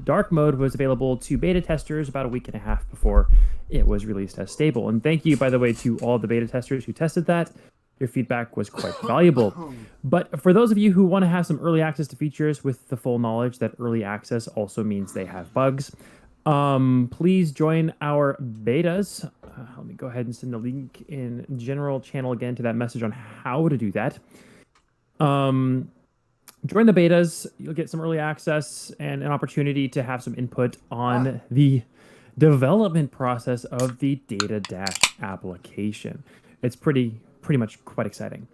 dark mode was available to beta testers about a week and a half before it was released as stable. And thank you, by the way, to all the beta testers who tested that. Your feedback was quite valuable. But for those of you who want to have some early access to features with the full knowledge that early access also means they have bugs, please join our betas. Let me go ahead and send the link in general channel again to that message on how to do that. Join the betas. You'll get some early access and an opportunity to have some input on the development process of the Data Dash application. It's pretty much quite exciting.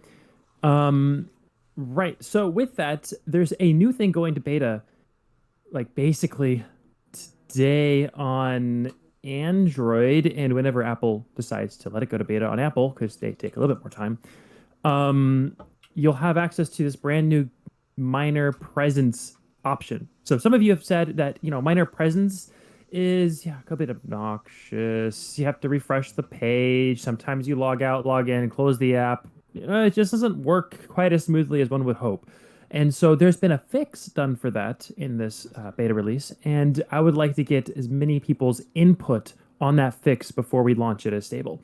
Right. So with that, there's a new thing going to beta, like basically today on Android, and whenever Apple decides to let it go to beta on Apple, because they take a little bit more time, you'll have access to this brand new minor presence option. So some of you have said that, minor presence is a bit obnoxious. You have to refresh the page. Sometimes you log out, log in, and close the app. It just doesn't work quite as smoothly as one would hope. And so there's been a fix done for that in this beta release, and I would like to get as many people's input on that fix before we launch it as stable.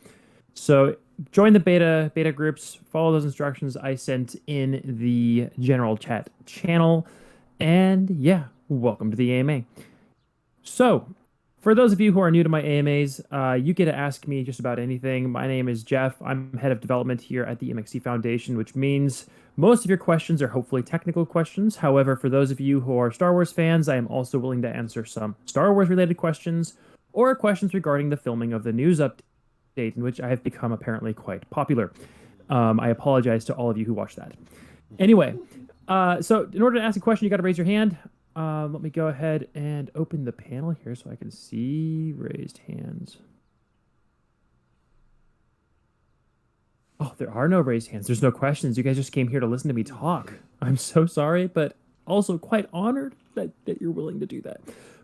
So join the beta groups, follow those instructions I sent in the general chat channel, and yeah, welcome to the AMA. So, for those of you who are new to my AMAs, you get to ask me just about anything. My name is Jeff. I'm head of development here at the MXC Foundation, which means most of your questions are hopefully technical questions. However, for those of you who are Star Wars fans, I am also willing to answer some Star Wars related questions or questions regarding the filming of the news update, in which I have become apparently quite popular. I apologize to all of you who watched that. Anyway, so in order to ask a question, you got to raise your hand. Let me go ahead and open the panel here so I can see raised hands. Oh, there are no raised hands. There's no questions. You guys just came here to listen to me talk. I'm so sorry, but also quite honored that you're willing to do that.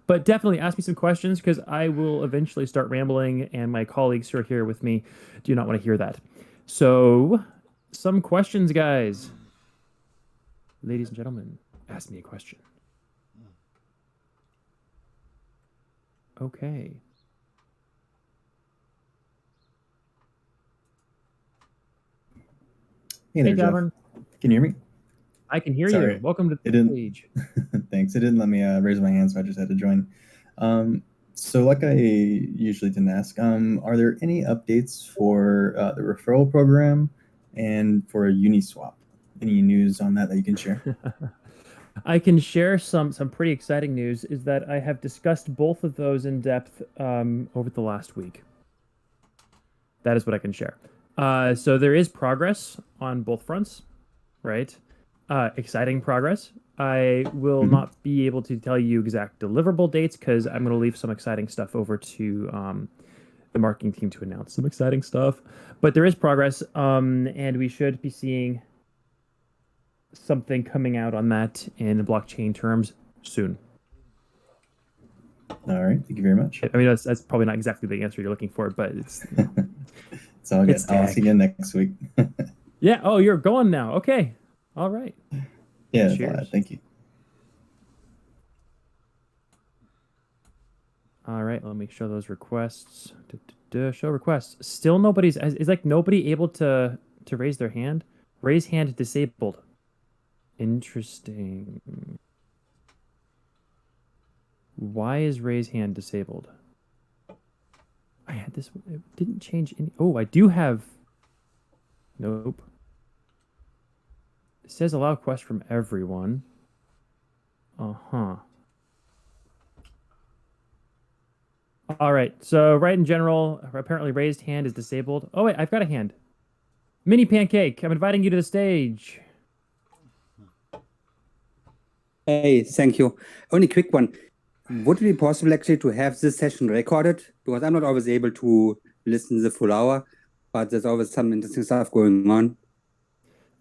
But definitely ask me some questions, because I will eventually start rambling, and my colleagues who are here with me do not want to hear that. So, some questions, guys. Ladies and gentlemen, ask me a question. Okay. Hey there, Jeff. Can you hear me? I can hear you. Welcome to the stage. Thanks. It didn't let me raise my hand, so I just had to join. So like I usually didn't ask, are there any updates for the referral program and for Uniswap? Any news on that you can share? I can share some pretty exciting news, is that I have discussed both of those in depth over the last week. That is what I can share. So there is progress on both fronts, right? Exciting progress. I will not be able to tell you exact deliverable dates, because I'm going to leave some exciting stuff over to the marketing team to announce some exciting stuff. But there is progress, and we should be seeing something coming out on that in blockchain terms soon. All right, thank you very much. I mean, that's probably not exactly the answer you're looking for, but it's it's all good. I'll see you next week. Yeah. Oh, you're going now. Okay. All right. Yeah. Thank you. All right. Let me show those requests. Show requests. Still nobody's. Is like nobody able to raise their hand. Raise hand disabled. Interesting. Why is raise hand disabled? I had this. It didn't change any. Oh, I do have. Nope. It says allow quest from everyone. Uh-huh. All right. So right in general, apparently raised hand is disabled. Oh, wait, I've got a hand. Mini Pancake, I'm inviting you to the stage. Hey, thank you. Only quick one. Would it be possible actually to have this session recorded? Because I'm not always able to listen the full hour, but there's always some interesting stuff going on.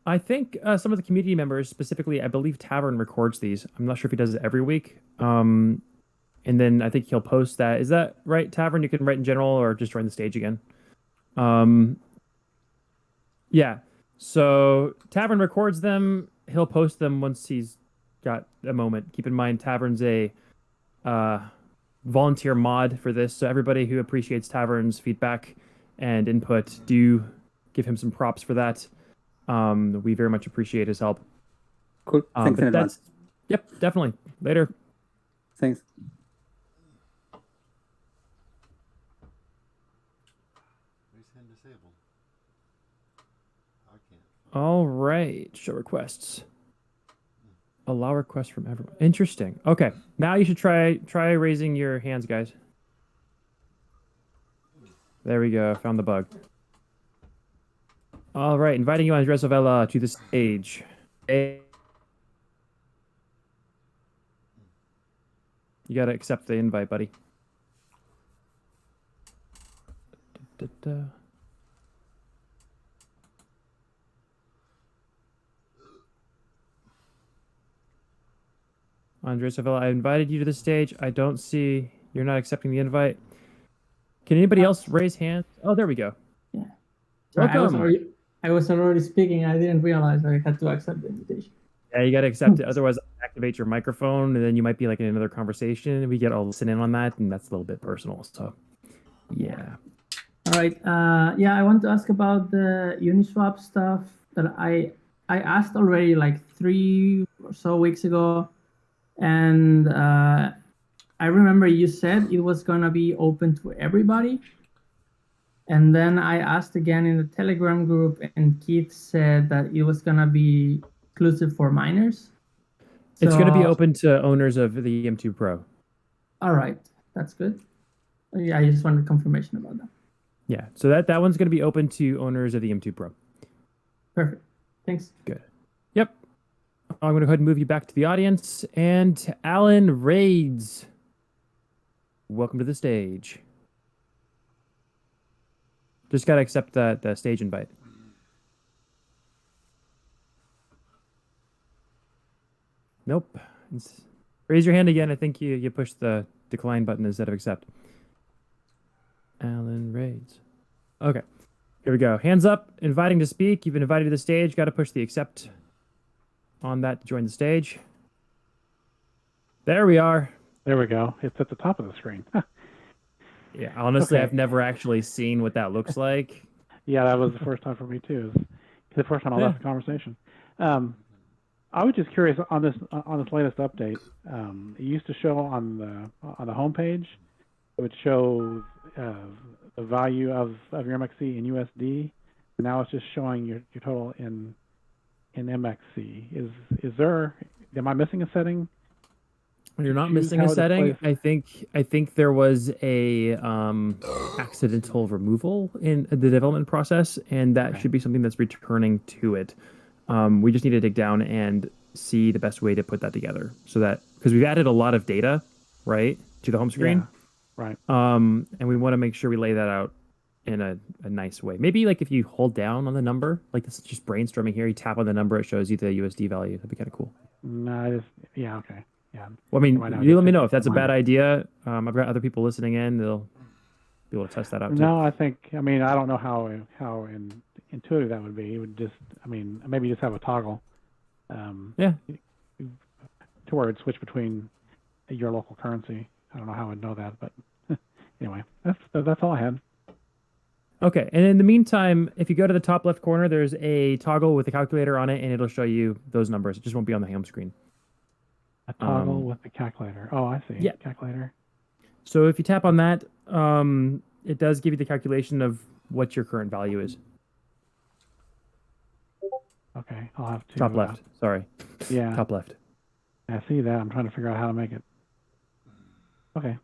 I think some of the community members, specifically, I believe Tavern records these. I'm not sure if he does it every week. And then I think he'll post that. Is that right, Tavern? You can write in general or just join the stage again. Yeah. So Tavern records them. He'll post them once he's got a moment. Keep in mind, Tavern's a volunteer mod for this. So everybody who appreciates Tavern's feedback and input, do give him some props for that. We very much appreciate his help. Cool. Thanks in advance. Yep, definitely. Later. Thanks. All right. Show requests. Allow requests from everyone. Interesting. Okay. Now you should try raising your hands, guys. There we go. Found the bug. All right. Inviting you, Andres Ovella, to the stage. You got to accept the invite, buddy. Andres Avila, I invited you to the stage. I don't see you're not accepting the invite. Can anybody else raise hands? Oh, there we go. Yeah. Welcome. I was already speaking. I didn't realize I had to accept the invitation. Yeah, you got to accept it. Otherwise, activate your microphone, and then you might be like in another conversation. We get all listen in on that, and that's a little bit personal. So, yeah. All right. Yeah, I want to ask about the Uniswap stuff that I asked already like 3 or so weeks ago. And I remember you said it was going to be open to everybody. And then I asked again in the Telegram group, and Keith said that it was going to be exclusive for miners. It's going to be open to owners of the M2 Pro. All right. That's good. Yeah, I just wanted confirmation about that. Yeah, so that one's going to be open to owners of the M2 Pro. Perfect. Thanks. Good. Yep. I'm going to go ahead and move you back to the audience. And Alan Raids, welcome to the stage. Just got to accept the stage invite. Nope. Raise your hand again. I think you pushed the decline button instead of accept. Alan Raids. Okay. Here we go. Hands up. Inviting to speak. You've been invited to the stage. Got to push the accept on that to join the stage. There we are. There we go. It's at the top of the screen. Yeah, honestly, Okay. I've never actually seen what that looks like. Yeah, that was the first time for me too. It's the first time I left the conversation. I was just curious on this latest update. It used to show on the homepage. It would show the value of your MXC in USD. And now it's just showing your total in MXC. Is there? Am I missing a setting? You're not missing a setting. I think there was a accidental removal in the development process, and that should be something that's returning to it. We just need to dig down and see the best way to put that together, so that because we've added a lot of data, right, to the home screen, right? And we want to make sure we lay that out in a nice way. Maybe like if you hold down on the number, like this is just brainstorming here. You tap on the number, it shows you the USD value. That'd be kind of cool. No, okay. Yeah. Well, I mean, you let me know if that's a bad idea. I've got other people listening in. They'll be able to test that out too. No, I don't know how intuitive that would be. It would just, maybe just have a toggle. Yeah. To where it switch between your local currency. I don't know how I'd know that, but anyway, that's all I had. Okay, and in the meantime, if you go to the top left corner, there's a toggle with a calculator on it, and it'll show you those numbers. It just won't be on the home screen. A toggle with the calculator. Oh, I see. Yeah. Calculator. So if you tap on that, it does give you the calculation of what your current value is. Okay, I'll have to. Top left. Sorry. Yeah. Top left. I see that. I'm trying to figure out how to make it. Okay.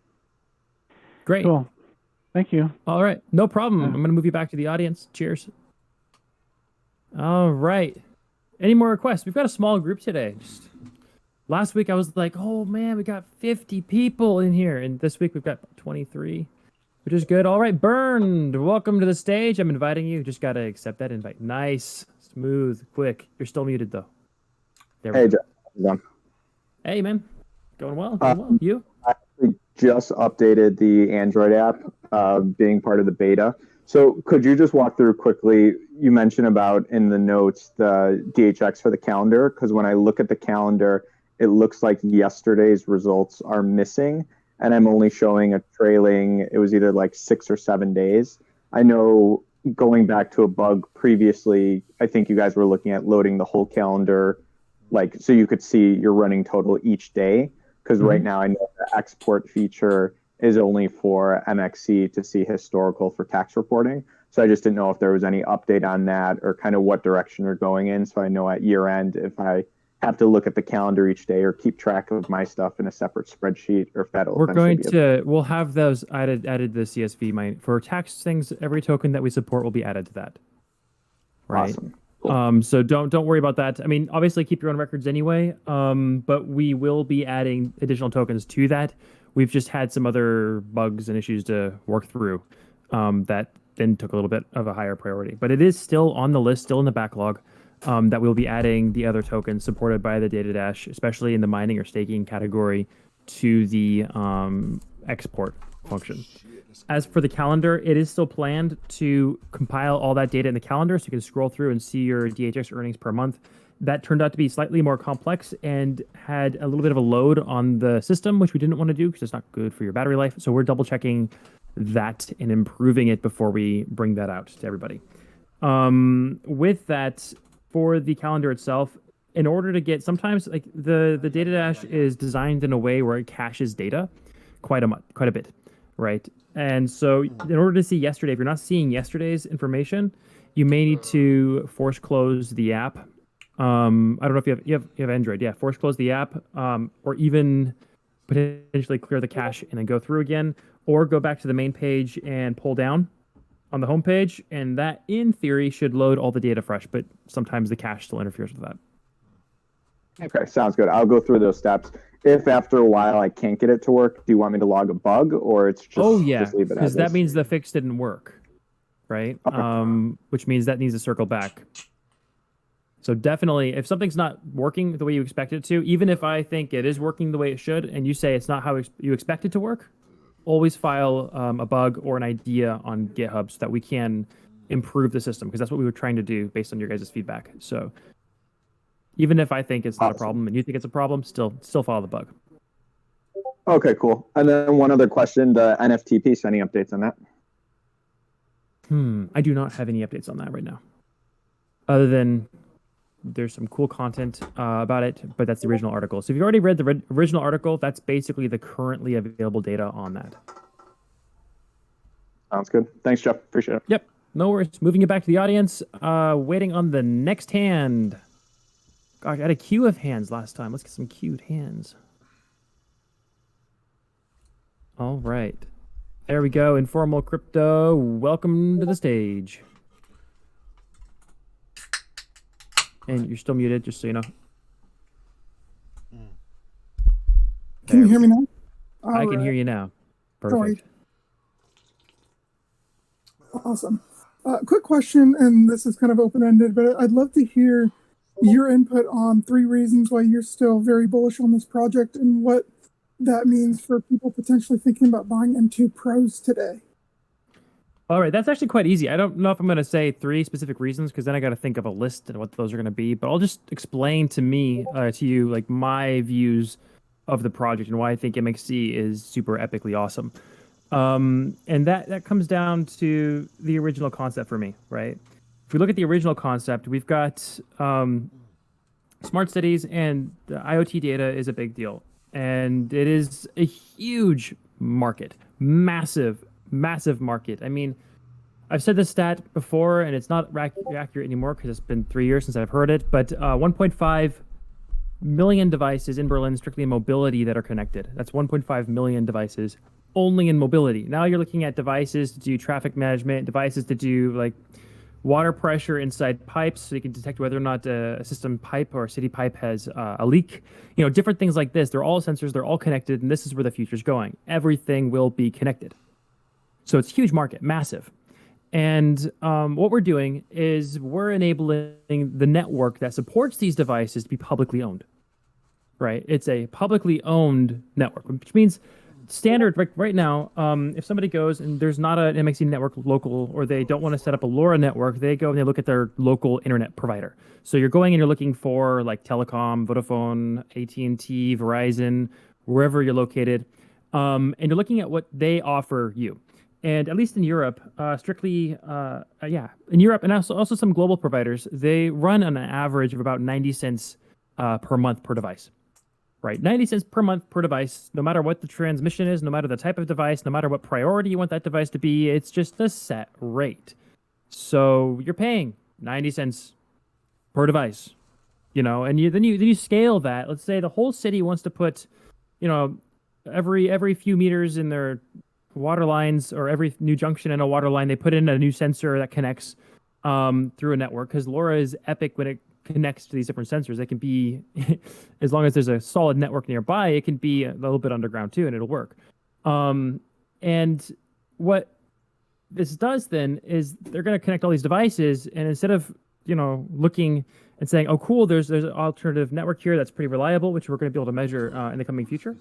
Great. Cool. Thank you. All right. No problem. Yeah. I'm going to move you back to the audience. Cheers. All right. Any more requests? We've got a small group today. Last week I was like, oh man, we got 50 people in here. And this week we've got 23, which is good. All right, Burned, welcome to the stage. I'm inviting you. Just got to accept that invite. Nice, smooth, quick. You're still muted though. There we go. Jeff. Hey man, going well. Going well. You? I actually just updated the Android app, being part of the beta. So could you just walk through quickly, you mentioned about in the notes, the DHX for the calendar, because when I look at the calendar, it looks like yesterday's results are missing, and I'm only showing a trailing, it was either like 6 or 7 days. I know going back to a bug previously, I think you guys were looking at loading the whole calendar, like so you could see your running total each day. Because right now I know the export feature is only for MXC to see historical for tax reporting. So I just didn't know if there was any update on that or kind of what direction you're going in. So I know at year end, if I have to look at the calendar each day or keep track of my stuff in a separate spreadsheet, or if that'll we'll have those added to the CSV. For tax things, every token that we support will be added to that. Right. Awesome. Cool. So don't worry about that. I mean, obviously keep your own records anyway. But we will be adding additional tokens to that. We've just had some other bugs and issues to work through that then took a little bit of a higher priority. But it is still on the list, still in the backlog, that we'll be adding the other tokens supported by the data dash, especially in the mining or staking category, to the export function. As for the calendar, it is still planned to compile all that data in the calendar so you can scroll through and see your DHX earnings per month. That turned out to be slightly more complex and had a little bit of a load on the system, which we didn't want to do because it's not good for your battery life. So we're double checking that and improving it before we bring that out to everybody. With that, for the calendar itself, in order to get, sometimes like the data dash is designed in a way where it caches data quite a bit, right? And so in order to see yesterday, if you're not seeing yesterday's information, you may need to force close the app. I don't know if you have Android. Yeah, force close the app, or even potentially clear the cache and then go through again, or go back to the main page and pull down on the home page, and that in theory should load all the data fresh, but sometimes the cache still interferes with that. Okay, sounds good. I'll go through those steps. If after a while I can't get it to work, do you want me to log a bug, or it's just just leave it as because that is? means the fix didn't work, right? Okay. Which means that needs to circle back. So definitely, if something's not working the way you expect it to, even if I think it is working the way it should, and you say it's not how you expect it to work, always file a bug or an idea on GitHub so that we can improve the system, because that's what we were trying to do based on your guys' feedback. So even if I think it's not a problem and you think it's a problem, still file the bug. Okay, cool. And then one other question, the NFT piece, any updates on that? I do not have any updates on that right now. Other than there's some cool content about it, but that's the original article. So if you've already read the original article, that's basically the currently available data on that. Sounds good. Thanks, Jeff. Appreciate it. Yep. No worries. Moving it back to the audience. Waiting on the next hand. Gosh, I had a queue of hands last time. Let's get some queued hands. All right. There we go. Informal Crypto. Welcome to the stage. And you're still muted, just so you know. Can you hear me now? I can hear you now. Perfect. Awesome. Quick question, and this is kind of open-ended, but I'd love to hear your input on 3 reasons why you're still very bullish on this project and what that means for people potentially thinking about buying M2 Pros today. All right, that's actually quite easy. I don't know if I'm going to say 3 specific reasons, because then I got to think of a list and what those are going to be. But I'll just explain to you, like my views of the project and why I think MXC is super epically awesome. And that comes down to the original concept for me, right? If we look at the original concept, we've got smart cities, and the IoT data is a big deal. And it is a huge market, massive market. I mean, I've said this stat before, and it's not accurate anymore because it's been 3 years since I've heard it, but 1.5 million devices in Berlin strictly in mobility that are connected. That's 1.5 million devices only in mobility. Now you're looking at devices to do traffic management, devices to do like water pressure inside pipes, so you can detect whether or not a system pipe or a city pipe has a leak. You know, different things like this. They're all sensors, they're all connected, and this is where the future's going. Everything will be connected. So it's a huge market, massive. And what we're doing is we're enabling the network that supports these devices to be publicly owned, right? It's a publicly owned network, which means standard right now, if somebody goes and there's not an MXC network local, or they don't want to set up a LoRa network, they go and they look at their local internet provider. So you're going and you're looking for like Telecom, Vodafone, AT&T, Verizon, wherever you're located, and you're looking at what they offer you. And at least in Europe, in Europe, and also some global providers, they run on an average of about 90 cents per month per device. Right, 90 cents per month per device, no matter what the transmission is, no matter the type of device, no matter what priority you want that device to be, it's just a set rate. So you're paying 90 cents per device, and then you scale that. Let's say the whole city wants to put, every few meters in their water lines, or every new junction in a water line, they put in a new sensor that connects through a network, because LoRa is epic when it connects to these different sensors. It can be, as long as there's a solid network nearby, it can be a little bit underground too, and it'll work. And what this does then is they're going to connect all these devices, and instead of looking and saying, oh cool, there's an alternative network here that's pretty reliable, which we're going to be able to measure in the coming future,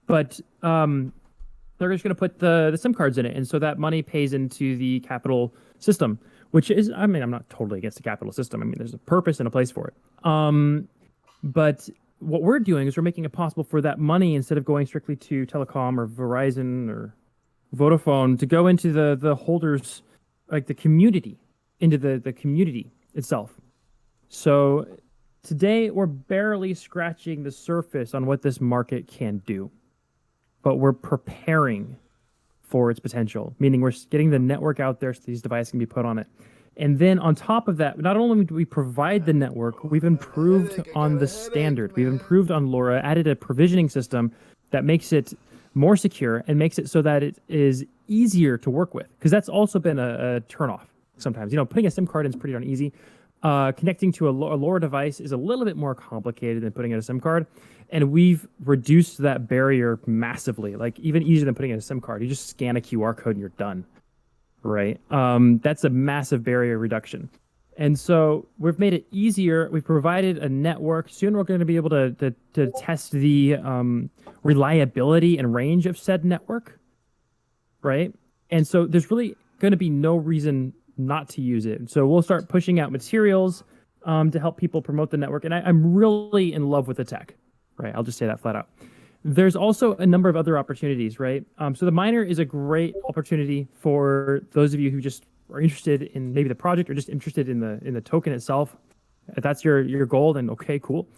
but they're just going to put the SIM cards in it, and so that money pays into the capital system, which is, I'm not totally against the capital system. There's a purpose and a place for it. But what we're doing is we're making it possible for that money, instead of going strictly to Telecom or Verizon or Vodafone, to go into the holders, like the community, into the community itself. So today we're barely scratching the surface on what this market can do, but we're preparing for its potential, meaning we're getting the network out there so these devices can be put on it. And then on top of that, not only do we provide the network, we've improved on the standard. We've improved on LoRa, added a provisioning system that makes it more secure and makes it so that it is easier to work with. Because that's also been a turnoff sometimes. Putting a SIM card in is pretty darn easy. Connecting to a LoRa device is a little bit more complicated than putting in a SIM card. And we've reduced that barrier massively, like even easier than putting in a SIM card. You just scan a QR code and you're done, right? That's a massive barrier reduction. And so we've made it easier. We've provided a network. Soon we're going to be able to test the reliability and range of said network, right? And so there's really going to be no reason not to use it. So we'll start pushing out materials to help people promote the network. And I'm really in love with the tech. Right, I'll just say that flat out. There's also a number of other opportunities, right? So the miner is a great opportunity for those of you who just are interested in maybe the project, or just interested in the token itself. If that's your goal, then okay, cool.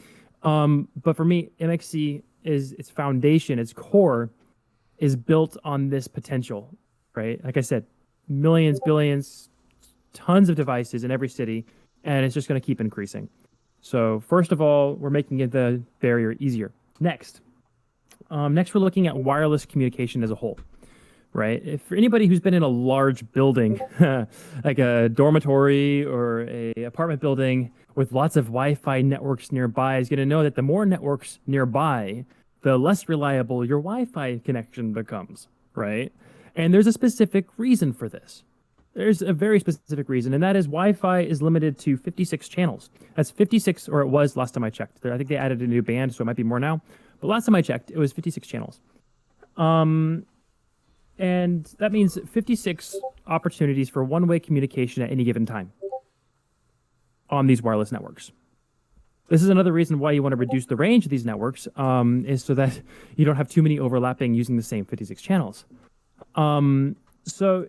But for me, MXC is its foundation, its core is built on this potential, right? Like I said, millions, billions, tons of devices in every city, and it's just going to keep increasing. So first of all, we're making the barrier easier. Next, we're looking at wireless communication as a whole, right? If for anybody who's been in a large building, like a dormitory or a apartment building with lots of Wi-Fi networks nearby, is going to know that the more networks nearby, the less reliable your Wi-Fi connection becomes, right? And there's a specific reason for this. There's a very specific reason, and that is Wi-Fi is limited to 56 channels. That's 56, or it was last time I checked. I think they added a new band, so it might be more now. But last time I checked, it was 56 channels. And that means 56 opportunities for one-way communication at any given time on these wireless networks. This is another reason why you want to reduce the range of these networks, is so that you don't have too many overlapping using the same 56 channels. So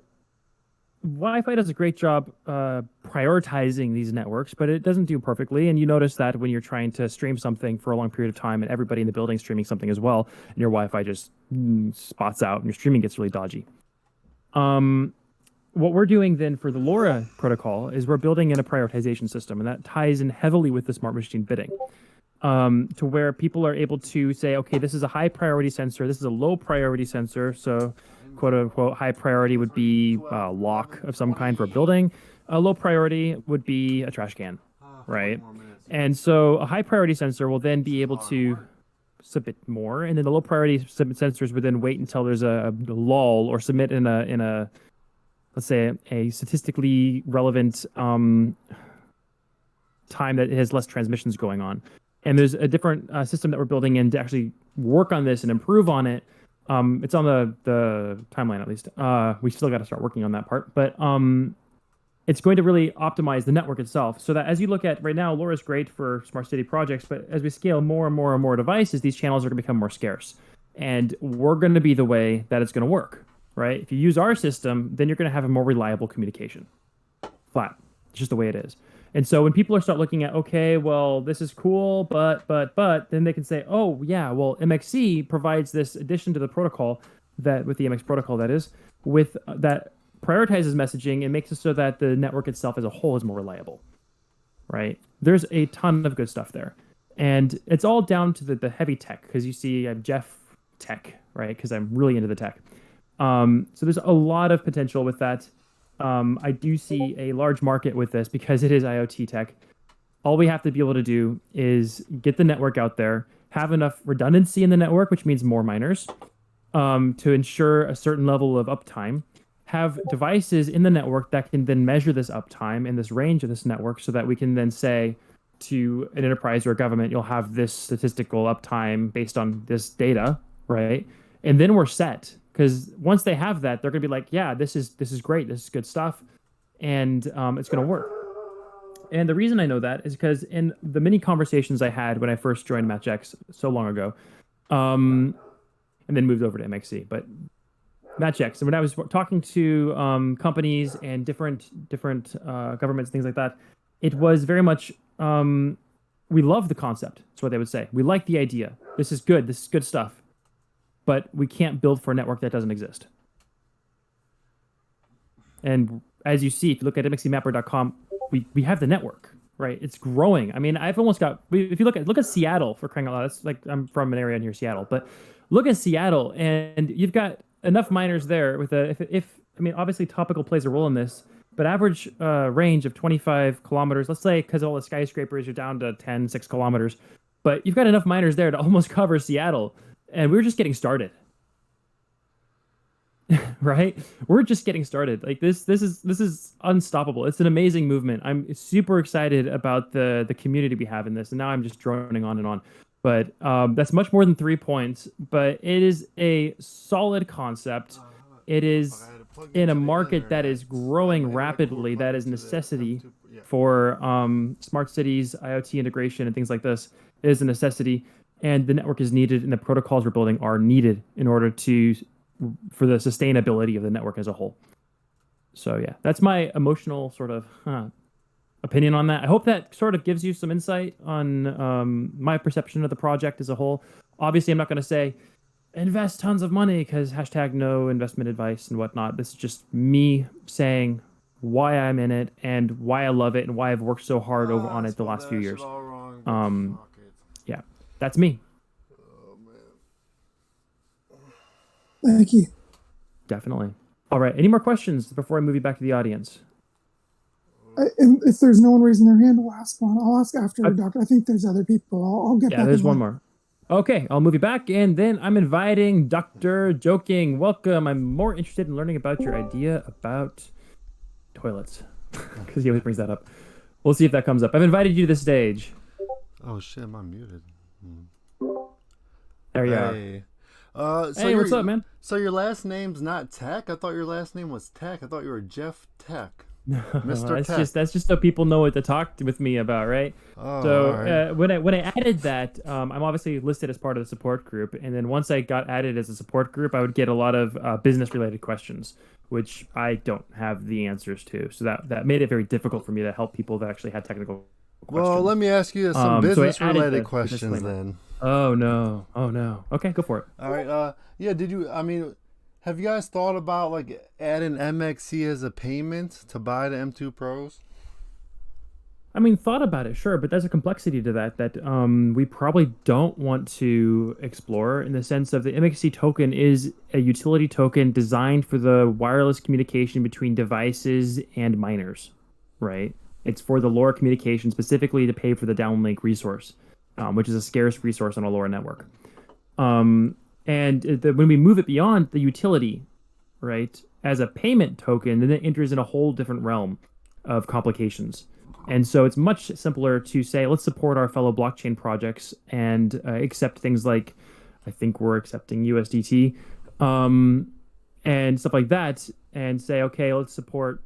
Wi-Fi does a great job prioritizing these networks, but it doesn't do perfectly. And you notice that when you're trying to stream something for a long period of time, and everybody in the building is streaming something as well, and your Wi-Fi just spots out and your streaming gets really dodgy. What we're doing then for the LoRa protocol is we're building in a prioritization system, and that ties in heavily with the smart machine bidding, to where people are able to say, okay, this is a high priority sensor, this is a low priority sensor. So quote unquote high priority would be a lock of some kind for a building. A low priority would be a trash can, right? And so a high priority sensor will then be able to submit more, and then the low priority sensors would then wait until there's a lull, or submit in a let's say a statistically relevant time that has less transmissions going on. And there's a different system that we're building in to actually work on this and improve on it, It's on the timeline at least. We still got to start working on that part, but it's going to really optimize the network itself so that as you look at right now, LoRa is great for smart city projects, but as we scale more and more and more devices, these channels are going to become more scarce. And we're going to be the way that it's going to work, right? If you use our system, then you're going to have a more reliable communication. Flat. It's just the way it is. And so when people are start looking at, okay, well, this is cool, but, then they can say, oh, yeah, well, MXC provides this addition to the protocol that with the MX protocol that is, with that prioritizes messaging and makes it so that the network itself as a whole is more reliable, right? There's a ton of good stuff there. And it's all down to the heavy tech, because you see I'm Jeff Tech, right? Because I'm really into the tech. So there's a lot of potential with that. I do see a large market with this because it is IoT tech. All we have to be able to do is get the network out there, have enough redundancy in the network, which means more miners, to ensure a certain level of uptime, have devices in the network that can then measure this uptime and this range of this network so that we can then say to an enterprise or a government, you'll have this statistical uptime based on this data, right? And then we're set. Because once they have that, they're going to be like, yeah, this is great. This is good stuff. And it's going to work. And the reason I know that is because in the many conversations I had when I first joined Matchx so long ago, and then moved over to MXC, but Matchx. And when I was talking to companies and different governments, things like that, it was very much, we love the concept. That's what they would say. We like the idea. This is good. This is good stuff. But we can't build for a network that doesn't exist. And as you see, if you look at mxcmapper.com, we have the network, right? It's growing. I mean, I've almost got, if you look at Seattle, for crying out loud, that's like, I'm from an area near Seattle, but look at Seattle and you've got enough miners there with I mean, obviously topical plays a role in this, but average range of 25 kilometers, let's say, because all the skyscrapers are down to 6 kilometers, but you've got enough miners there to almost cover Seattle. And we're just getting started. Right? We're just getting started. Like this is unstoppable. It's an amazing movement. I'm super excited about the community we have in this. And now I'm just droning on and on. But that's much more than 3 points. But it is a solid concept. It is in a market that is growing rapidly. That is necessity for smart cities, IoT integration, and things like this. It is a necessity. And the network is needed, and the protocols we're building are needed in order for the sustainability of the network as a whole. So yeah, that's my emotional sort of opinion on that. I hope that sort of gives you some insight on my perception of the project as a whole. Obviously, I'm not going to say invest tons of money because hashtag no investment advice and whatnot. This is just me saying why I'm in it and why I love it and why I've worked so hard on it the last few years. Yeah. That's me. Oh, man. Thank you. Definitely. All right. Any more questions before I move you back to the audience? And if there's no one raising their hand, we'll ask one. I'll ask after, Doctor. I think there's other people. I'll get back. Yeah, there's one more. Okay, I'll move you back, and then I'm inviting Dr. Joking. Welcome. I'm more interested in learning about your idea about toilets, because he always brings that up. We'll see if that comes up. I've invited you to the stage. Oh, shit. Am I muted? There you are. Hey, what's up, man? So your last name's not Tech? I thought your last name was Tech. I thought you were Jeff Tech. Mr. Tech. That's just so people know what to talk with me about, right? Oh, so right. when I added that, I'm obviously listed as part of the support group, and then once I got added as a support group, I would get a lot of business-related questions, which I don't have the answers to. So that made it very difficult for me to help people that actually had technical questions. Well, let me ask you some business-related questions then. Oh no! Okay, go for it. All right. Have you guys thought about like adding MXC as a payment to buy the M2 Pros? I mean, thought about it, sure, but there's a complexity to that we probably don't want to explore, in the sense of the MXC token is a utility token designed for the wireless communication between devices and miners, right? It's for the LoRa communication, specifically to pay for the downlink resource, which is a scarce resource on a LoRa network. When we move it beyond the utility, right, as a payment token, then it enters in a whole different realm of complications. And so it's much simpler to say, let's support our fellow blockchain projects and accept things like, I think we're accepting USDT and stuff like that, and say, okay, let's support,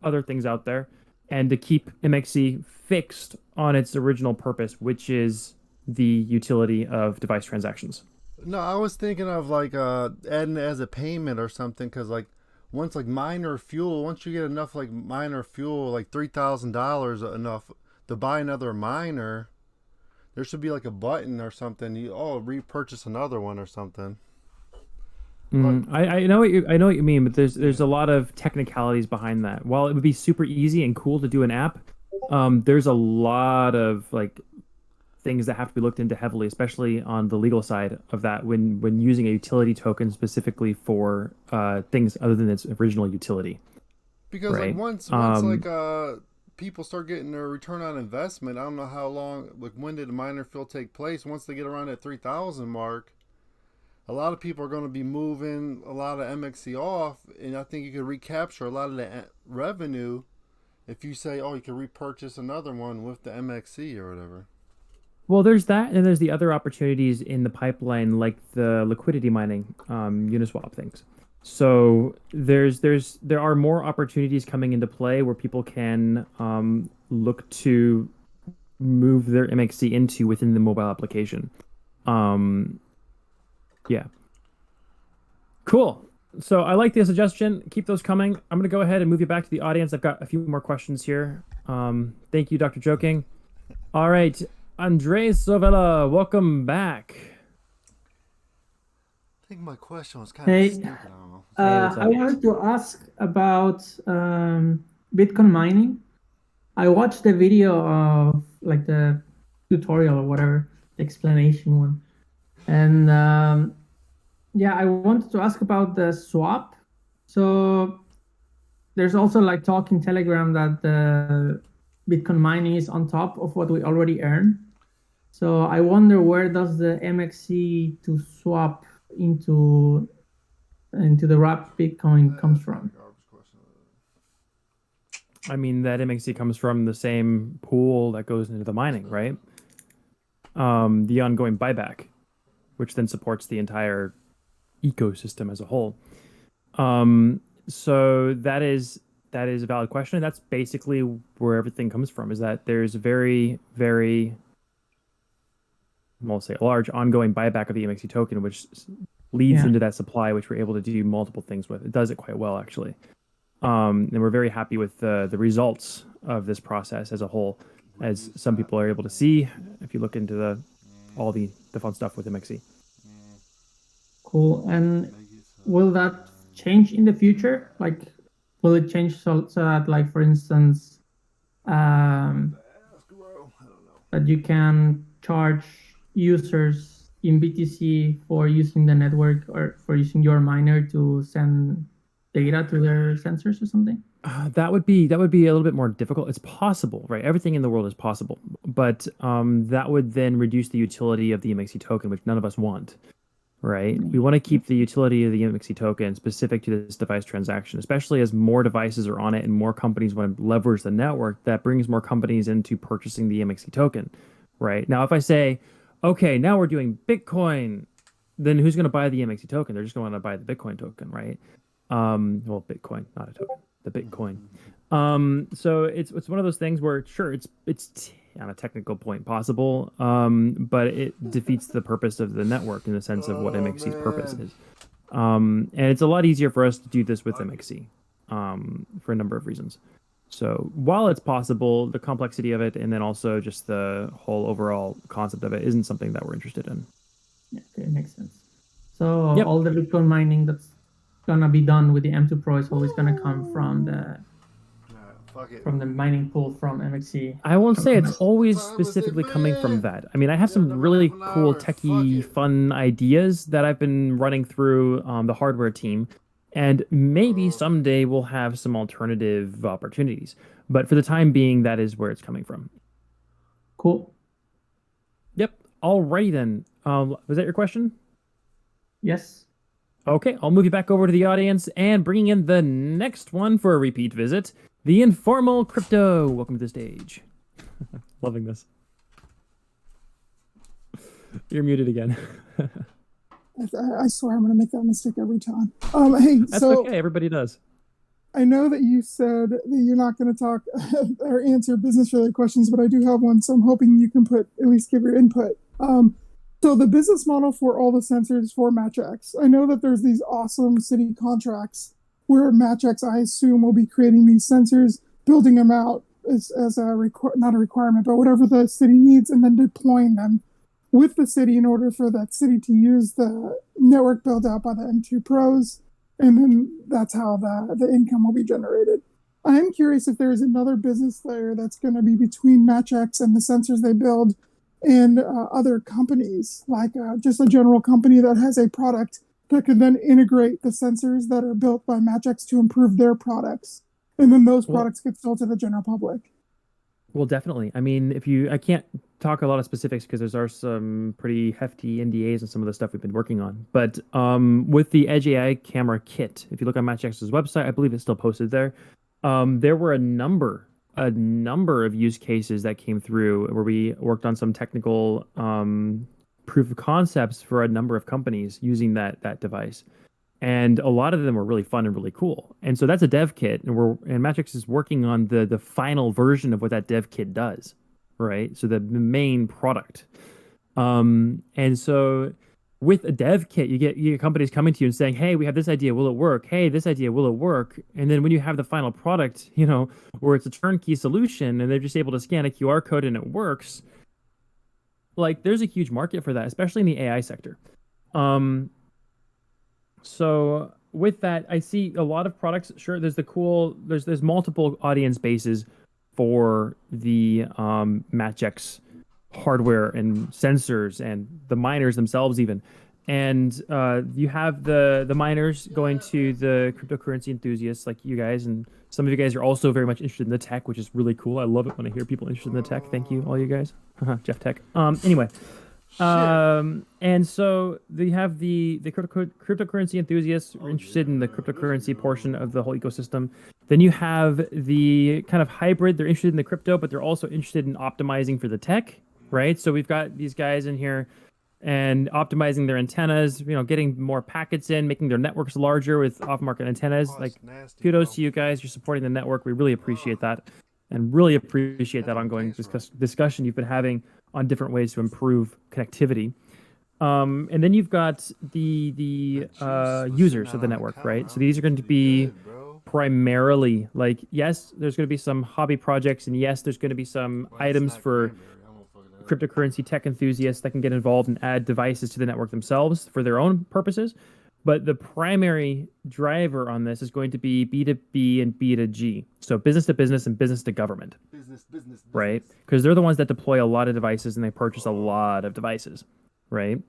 other things out there, and to keep MXC fixed on its original purpose, which is the utility of device transactions. No, I was thinking of like adding it as a payment or something, because like once like miner fuel, once you get enough like miner fuel, like $3,000 enough to buy another miner, there should be like a button or something. Repurchase another one or something. I know what you mean, but there's a lot of technicalities behind that. While it would be super easy and cool to do an app, there's a lot of like things that have to be looked into heavily, especially on the legal side of that when using a utility token specifically for things other than its original utility. Because right? like once like people start getting their return on investment, I don't know how long, like when did the miner fill take place? Once they get around that 3,000 mark, a lot of people are going to be moving a lot of MXC off, and I think you could recapture a lot of the revenue if you say, you can repurchase another one with the MXC or whatever. Well, there's that, and there's the other opportunities in the pipeline, like the liquidity mining, Uniswap things. So there are more opportunities coming into play where people can look to move their MXC into within the mobile application. Yeah. Cool. So I like the suggestion. Keep those coming. I'm going to go ahead and move you back to the audience. I've got a few more questions here. Thank you, Dr. Joking. All right. Andres Sovella, welcome back. I think my question was kind of stupid. I don't know. I wanted to ask about Bitcoin mining. I watched the video of like the tutorial or whatever, the explanation one. And I wanted to ask about the swap. So there's also like talk in Telegram that the Bitcoin mining is on top of what we already earn. So I wonder, where does the MXC to swap into the wrapped Bitcoin comes from? I mean, that MXC comes from the same pool that goes into the mining, right? The ongoing buyback, which then supports the entire ecosystem as a whole. So that is a valid question. That's basically where everything comes from, is that there's very, very, we'll say, a large ongoing buyback of the MXC token, which leads into that supply, which we're able to do multiple things with. It does it quite well, actually. And we're very happy with the results of this process as a whole, as some people are able to see if you look into all the fun stuff with MXC. Cool. And will that change in the future? Like, will it change so that, like, for instance, that you can charge users in BTC for using the network or for using your miner to send data to their sensors or something? That would be a little bit more difficult. It's possible, right? Everything in the world is possible, but that would then reduce the utility of the MXC token, which none of us want, right? We want to keep the utility of the MXC token specific to this device transaction, especially as more devices are on it and more companies want to leverage the network. That brings more companies into purchasing the MXC token, right? Now, if I say, okay, now we're doing Bitcoin, then who's going to buy the MXC token? They're just going to buy the Bitcoin token, right? Well, Bitcoin, not a token, the Bitcoin. So it's one of those things where, sure, it's on a technical point possible, but it defeats the purpose of the network in the sense of what MXC's purpose is. And it's a lot easier for us to do this with MXC for a number of reasons. So while it's possible, the complexity of it and then also just the whole overall concept of it isn't something that we're interested in. Yeah, okay, makes sense. So all the Bitcoin mining that's gonna be done with the M2 Pro is always gonna come from the mining pool from MXC. I won't say it's always specifically coming from that. I mean, I have some really cool techie fun ideas that I've been running through the hardware team, and maybe someday we'll have some alternative opportunities. But for the time being, that is where it's coming from. Cool. Yep. Alrighty then. Was that your question? Yes. Okay, I'll move you back over to the audience and bringing in the next one for a repeat visit, the Informal Crypto. Welcome to the stage. Loving this. You're muted again. I swear I'm going to make that mistake every time. Hey, That's so okay. Everybody does. I know that you said that you're not going to talk or answer business-related questions, but I do have one, so I'm hoping you can at least give your input. So the business model for all the sensors for Matchx, I know that there's these awesome city contracts where Matchx, I assume, will be creating these sensors, building them out as not a requirement, but whatever the city needs, and then deploying them with the city in order for that city to use the network built out by the M2 Pros, and then that's how the income will be generated. I am curious if there is another business layer that's going to be between Matchx and the sensors they build and other companies, like just a general company that has a product that can then integrate the sensors that are built by Matchx to improve their products. And then those products get sold to the general public. Well, definitely. I mean, I can't talk a lot of specifics because there are some pretty hefty NDAs and some of the stuff we've been working on. But with the Edge AI camera kit, if you look on Matchx's website, I believe it's still posted there. There were a number of use cases that came through where we worked on some technical proof of concepts for a number of companies using that device. And a lot of them were really fun and really cool. And so that's a dev kit, and Matchx is working on the final version of what that dev kit does, right? So the main product. And so with a dev kit, you get companies coming to you and saying, "Hey, we have this idea. Will it work? Hey, this idea, will it work?" And then when you have the final product, where it's a turnkey solution, and they're just able to scan a QR code and it works, like there's a huge market for that, especially in the AI sector. So with that, I see a lot of products. Sure, there's multiple audience bases for the Matchx hardware and sensors and the miners themselves even. And you have the miners going to the cryptocurrency enthusiasts like you guys, and some of you guys are also very much interested in the tech, which is really cool. I love it when I hear people interested in the tech. Thank you, all you guys. Jeff Tech. Anyway. And so they have the cryptocurrency enthusiasts who are interested in the cryptocurrency portion of the whole ecosystem. Then you have the kind of hybrid. They're interested in the crypto, but they're also interested in optimizing for the tech, right? So we've got these guys in here and optimizing their antennas, getting more packets in, making their networks larger with off-market antennas. Like, kudos to you guys. You're supporting the network. We really appreciate that, and really appreciate that ongoing discussion you've been having on different ways to improve connectivity. And then you've got the users of the network, right? So these are going to be primarily yes, there's going to be some hobby projects, and yes, there's going to be some items for cryptocurrency tech enthusiasts that can get involved and add devices to the network themselves for their own purposes. But the primary driver on this is going to be B2B and B2G. So business to business and business to government. Business. Right? Because they're the ones that deploy a lot of devices and they purchase a lot of devices. Right?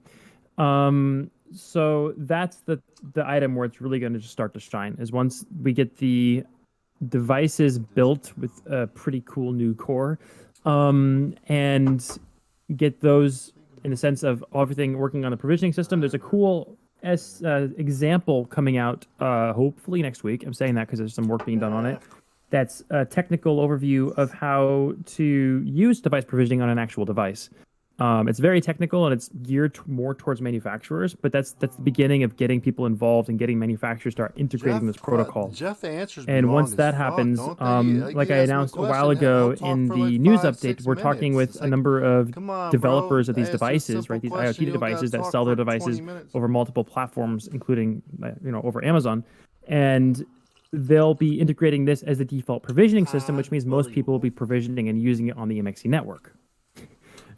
So that's the item where it's really going to just start to shine, is once we get the devices built with a pretty cool new core, and get those in the sense of everything working on the provisioning system. There's a cool example coming out hopefully next week. I'm saying that because there's some work being done on it. That's a technical overview of how to use device provisioning on an actual device. It's very technical and it's geared more towards manufacturers, but that's the beginning of getting people involved and getting manufacturers start integrating this protocol. Jeff answers me and long once as that fuck, happens, don't they? like You I ask me a announced a while question, ago he'll talk in for the like news 5, update, 6 we're talking minutes. with It's a like, number of come on, developers bro. of these Ask a devices, simple right? These question, IoT you don't gotta devices that talk sell their for 20 devices minutes. over multiple platforms, including over Amazon. And they'll be integrating this as the default provisioning system, which means most people will be provisioning and using it on the MXC network,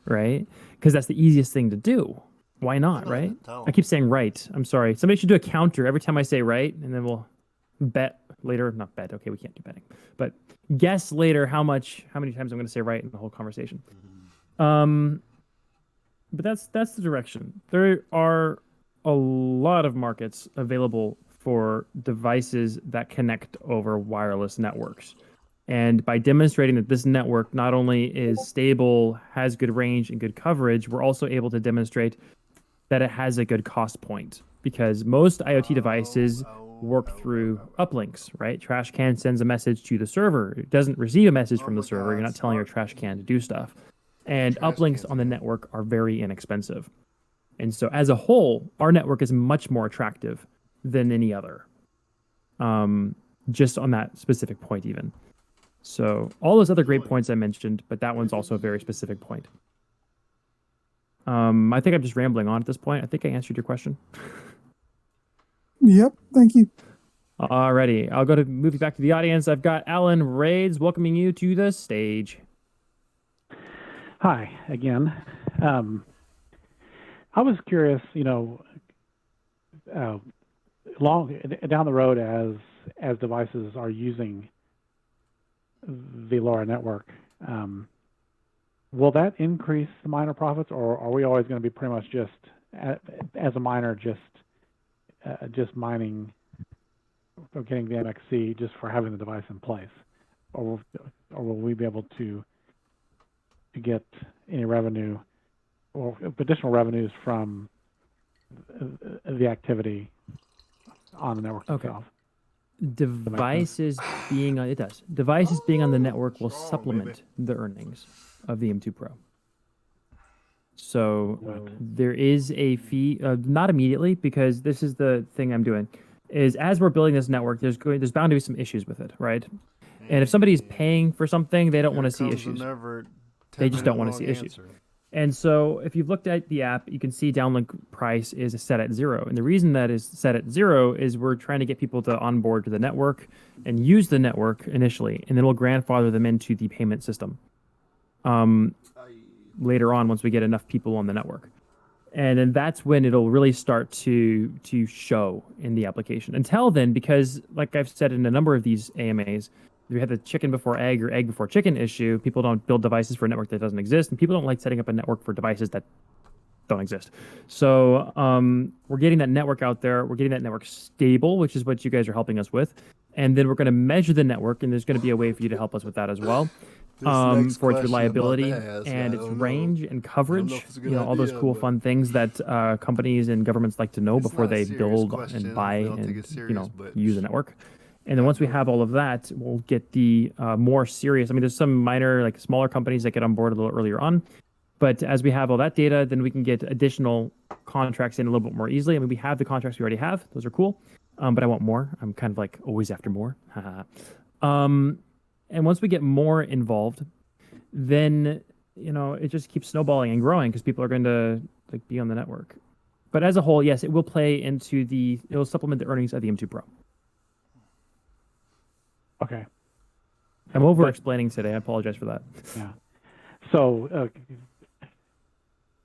right? Because that's the easiest thing to do. Why not, right? I keep saying right. I'm sorry. Somebody should do a counter every time I say right, and then we'll bet later. Not bet. Okay, we can't do betting. But guess later how many times I'm going to say right in the whole conversation. But that's the direction. There are a lot of markets available for devices that connect over wireless networks. And by demonstrating that this network not only is stable, has good range and good coverage, we're also able to demonstrate that it has a good cost point, because most IoT devices work through uplinks, right? Trash can sends a message to the server. It doesn't receive a message from the server. You're not telling your trash can to do stuff. And uplinks on the network are very inexpensive. And so as a whole, our network is much more attractive than any other. Just on that specific point even. So all those other great points I mentioned, but that one's also a very specific point. I think I'm just rambling on at this point. I think I answered your question. Yep, thank you. Alrighty, I'll move you back to the audience. I've got Alan Raids welcoming you to the stage. Hi again. I was curious, long down the road as devices are using the LoRa network, will that increase the miner profits, or are we always going to be pretty much just as a miner just mining or getting the MXC just for having the device in place, or will we be able to get any revenue or additional revenues from the activity on the network itself? Devices being on devices being on the network will supplement the earnings of the M2 Pro. So there is a fee, not immediately, because this is the thing I'm doing, is as we're building this network, there's bound to be some issues with it, right? And if somebody's paying for something, they don't want to see issues. They just don't want to see issues. And so if you've looked at the app, you can see downlink price is set at 0. And the reason that is set at 0 is we're trying to get people to onboard to the network and use the network initially, and then we'll grandfather them into the payment system later on once we get enough people on the network. And then that's when it'll really start to show in the application. Until then, because like I've said in a number of these AMAs, we have the chicken before egg or egg before chicken issue. People don't build devices for a network that doesn't exist, and people don't like setting up a network for devices that don't exist. So we're getting that network out there. We're getting that network stable, which is what you guys are helping us with. And then we're going to measure the network, and there's going to be a way for you to help us with that as well. For its reliability and its range and coverage, all those cool fun things that companies and governments like to know before they build and buy and use a network. And then once we have all of that, we'll get the more serious. I mean, there's some minor, like smaller companies that get on board a little earlier on. But as we have all that data, then we can get additional contracts in a little bit more easily. I mean, we have the contracts we already have. Those are cool. But I want more. I'm kind of like always after more. And once we get more involved, then, it just keeps snowballing and growing because people are going to be on the network. But as a whole, yes, it will play into it will supplement the earnings of the M2 Pro. Okay. I'm over-explaining today. I apologize for that. Yeah. So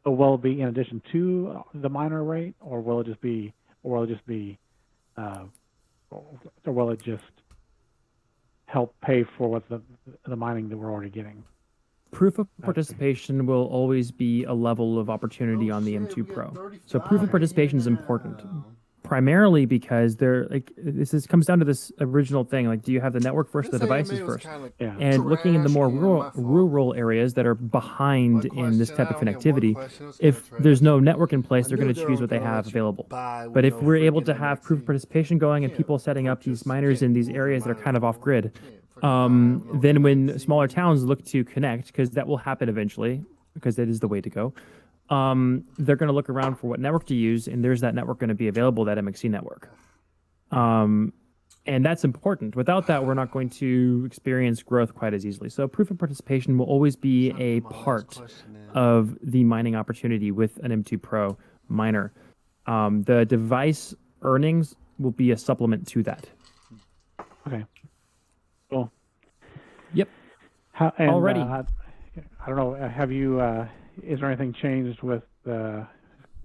will it be in addition to the miner rate, or will it just be, or will it just help pay for what the mining that we're already getting? Proof of participation will always be a level of opportunity on the M2 Pro. So proof of participation is important. Primarily because comes down to this original thing, do you have the network first, the devices first? And looking in the more rural areas that are behind in this type of connectivity, if there's no network in place, they're going to choose what they have available. But if we're able to have proof of participation going and people setting up these miners in these areas that are kind of off grid, then when smaller towns look to connect, because that will happen eventually, because that is the way to go, they're going to look around for what network to use, and there's that network going to be available, that MXC network. And that's important. Without that, we're not going to experience growth quite as easily. So proof of participation will always be a part of the mining opportunity with an M2 Pro miner. The device earnings will be a supplement to that. Okay. Cool. Yep. Already. I don't know. Have you? Is there anything changed with the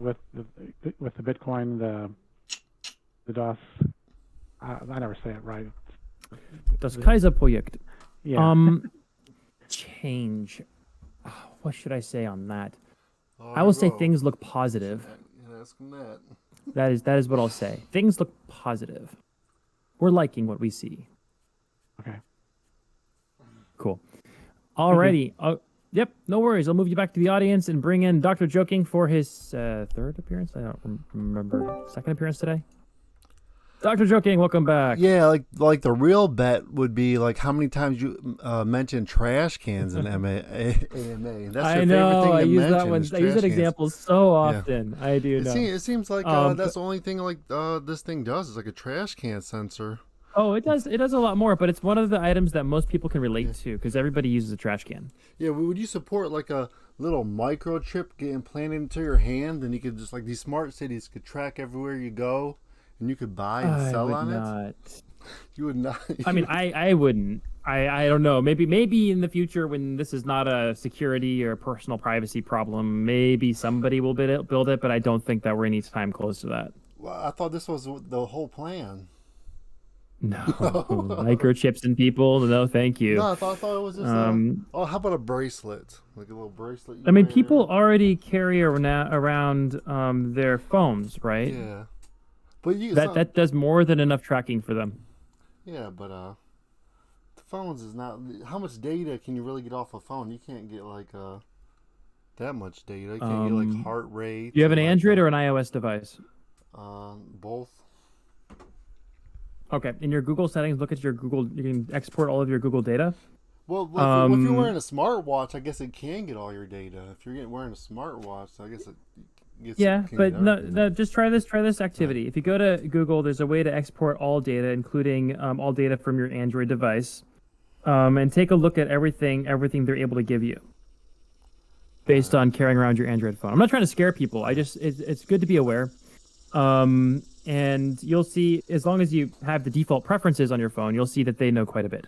Bitcoin, the DOS? I never say it right. Das Kaiserprojekt. Yeah. Change. What should I say on that? I will say things look positive. That is what I'll say. Things look positive. We're liking what we see. Okay. Cool. Alrighty. Yep, no worries. I'll move you back to the audience and bring in Dr. Joking for his third appearance. I don't remember. Second appearance today? Dr. Joking, welcome back. Yeah, like the real bet would be like how many times you mention trash cans in AMA. That's I your know. favorite thing I to use that mention one. is I use trash that cans. example so often. I do know. It seems like But- that's the only thing like this thing does is like a trash can sensor. Oh, it does. It does a lot more, but it's one of the items that most people can relate to because everybody uses a trash can. Yeah, would you support like a little microchip get implanted into your hand, and you could just like these smart cities could track everywhere you go, and you could buy and sell on it? You would not. I mean, I wouldn't. I don't know. Maybe in the future when this is not a security or personal privacy problem, maybe somebody will build it, but I don't think that we're any time close to that. Well, I thought this was the whole plan. No, microchips in people. No, thank you. No, I thought it was just. Oh, how about a bracelet? Like a little bracelet. I mean, people already carry around their phones, right? Yeah, but that does more than enough tracking for them. Yeah, but the phones is not. How much data can you really get off a phone? You can't get like that much data. You can't get like heart rate. Do you have an Android or an iOS device? Both. Okay, in your Google settings, look at your Google. You can export all of your Google data. Well, if you're wearing a smartwatch, I guess it can get all your data. If you're wearing a smartwatch, I guess it gets. Yeah, but no, just try this activity. If you go to Google, there's a way to export all data, including all data from your Android device, and take a look at everything they're able to give you based on carrying around your Android phone. I'm not trying to scare people. It's good to be aware. And you'll see, as long as you have the default preferences on your phone, you'll see that they know quite a bit.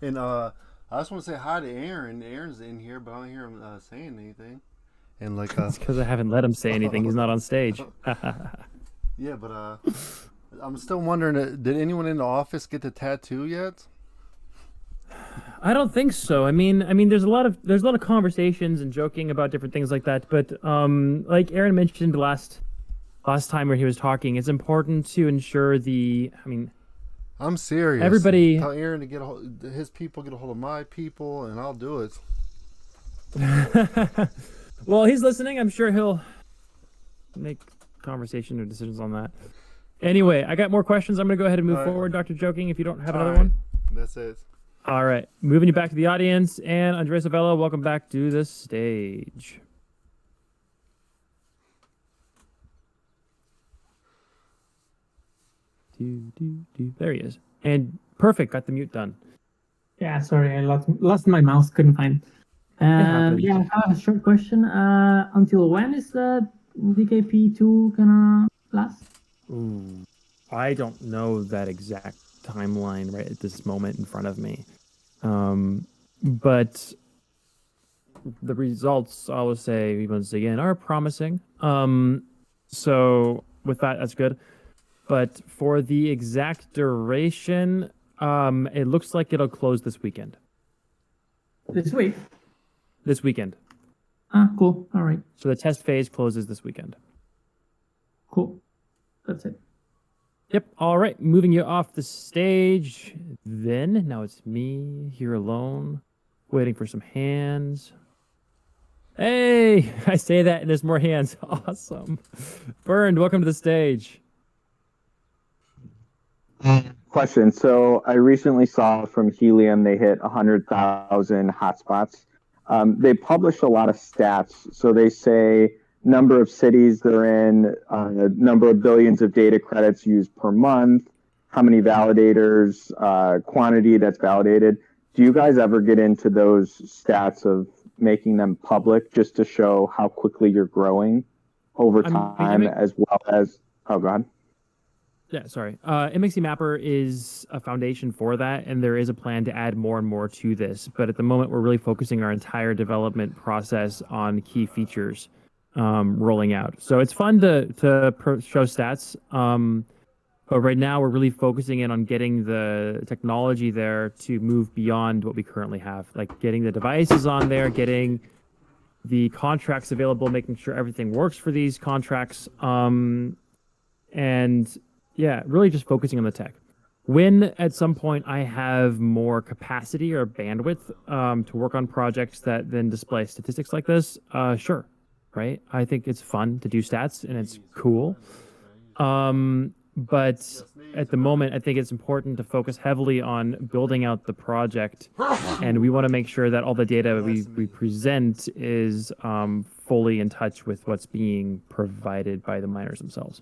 And I just want to say hi to Aaron. Aaron's in here, but I don't hear him saying anything. And like, it's because I haven't let him say anything. He's not on stage. Yeah, but I'm still wondering, did anyone in the office get the tattoo yet? I don't think so. I mean, there's a lot of conversations and joking about different things like that. But like Aaron mentioned last time when he was talking, it's important to ensure I'm serious. Everybody, tell Aaron to get his people, get a hold of my people, and I'll do it. Well, he's listening. I'm sure he'll make conversation or decisions on that. Anyway, I got more questions. I'm going to go ahead and move forward, Dr. Joking, if you don't have another one. That's it. All right. Moving you back to the audience. And Andres Avello, welcome back to the stage. There he is. And perfect. Got the mute done. Yeah, sorry, I lost my mouse. Couldn't find. Yeah, I have a short question. Until when is the DKP2 gonna last? Ooh, I don't know that exact timeline right at this moment in front of me. But the results, I will say once again, are promising. So with that, that's good. But for the exact duration, it looks like it'll close this weekend. This week? This weekend. Cool. All right. So the test phase closes this weekend. Cool. That's it. Yep. All right. Moving you off the stage. Then, now it's me here alone, waiting for some hands. Hey, I say that and there's more hands. Awesome. Burned, welcome to the stage. Question. So I recently saw from Helium they hit 100,000 hotspots. They published a lot of stats. So they say number of cities they're in, number of billions of data credits used per month, how many validators, quantity that's validated. Do you guys ever get into those stats of making them public just to show how quickly you're growing over time, as well as, oh God. Yeah, sorry. MXC Mapper is a foundation for that, and there is a plan to add more and more to this. But at the moment, we're really focusing our entire development process on key features rolling out. So it's fun to show stats, but right now we're really focusing in on getting the technology there to move beyond what we currently have, like getting the devices on there, getting the contracts available, making sure everything works for these contracts, and yeah, really just focusing on the tech. When at some point I have more capacity or bandwidth to work on projects that then display statistics like this, sure, right? I think it's fun to do stats and it's cool. But at the moment, I think it's important to focus heavily on building out the project, and we want to make sure that all the data we present is fully in touch with what's being provided by the miners themselves.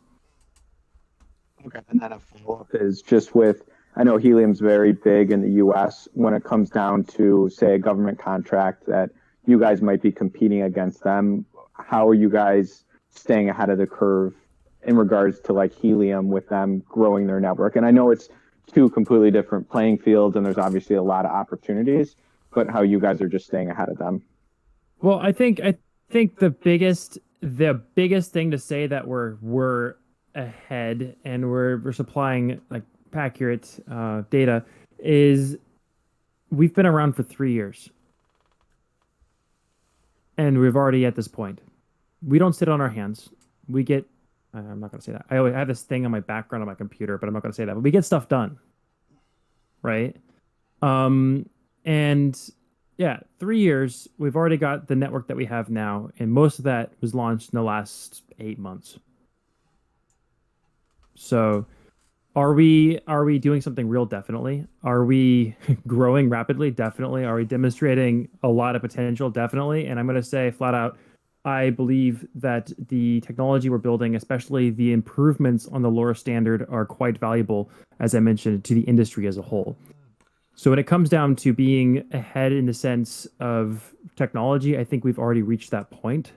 Okay, and then a follow-up is just with, I know helium's very big in the US when it comes down to, say, a government contract that you guys might be competing against them. How are you guys staying ahead of the curve in regards to like helium with them growing their network? And I know it's two completely different playing fields and there's obviously a lot of opportunities, but how you guys are just staying ahead of them. Well, I think the biggest thing to say that we're ahead and we're supplying like accurate data is we've been around for 3 years. And we've already at this point. We don't sit on our hands. We get, I'm not going to say that. I always have this thing on my background on my computer, but I'm not going to say that. But we get stuff done. Right? And yeah, 3 years, we've already got the network that we have now. And most of that was launched in the last 8 months. So are we doing something real? Definitely. Are we growing rapidly? Definitely. Are we demonstrating a lot of potential? Definitely. And I'm going to say flat out, I believe that the technology we're building, especially the improvements on the LoRa standard, are quite valuable, as I mentioned, to the industry as a whole. So when it comes down to being ahead in the sense of technology, I think we've already reached that point.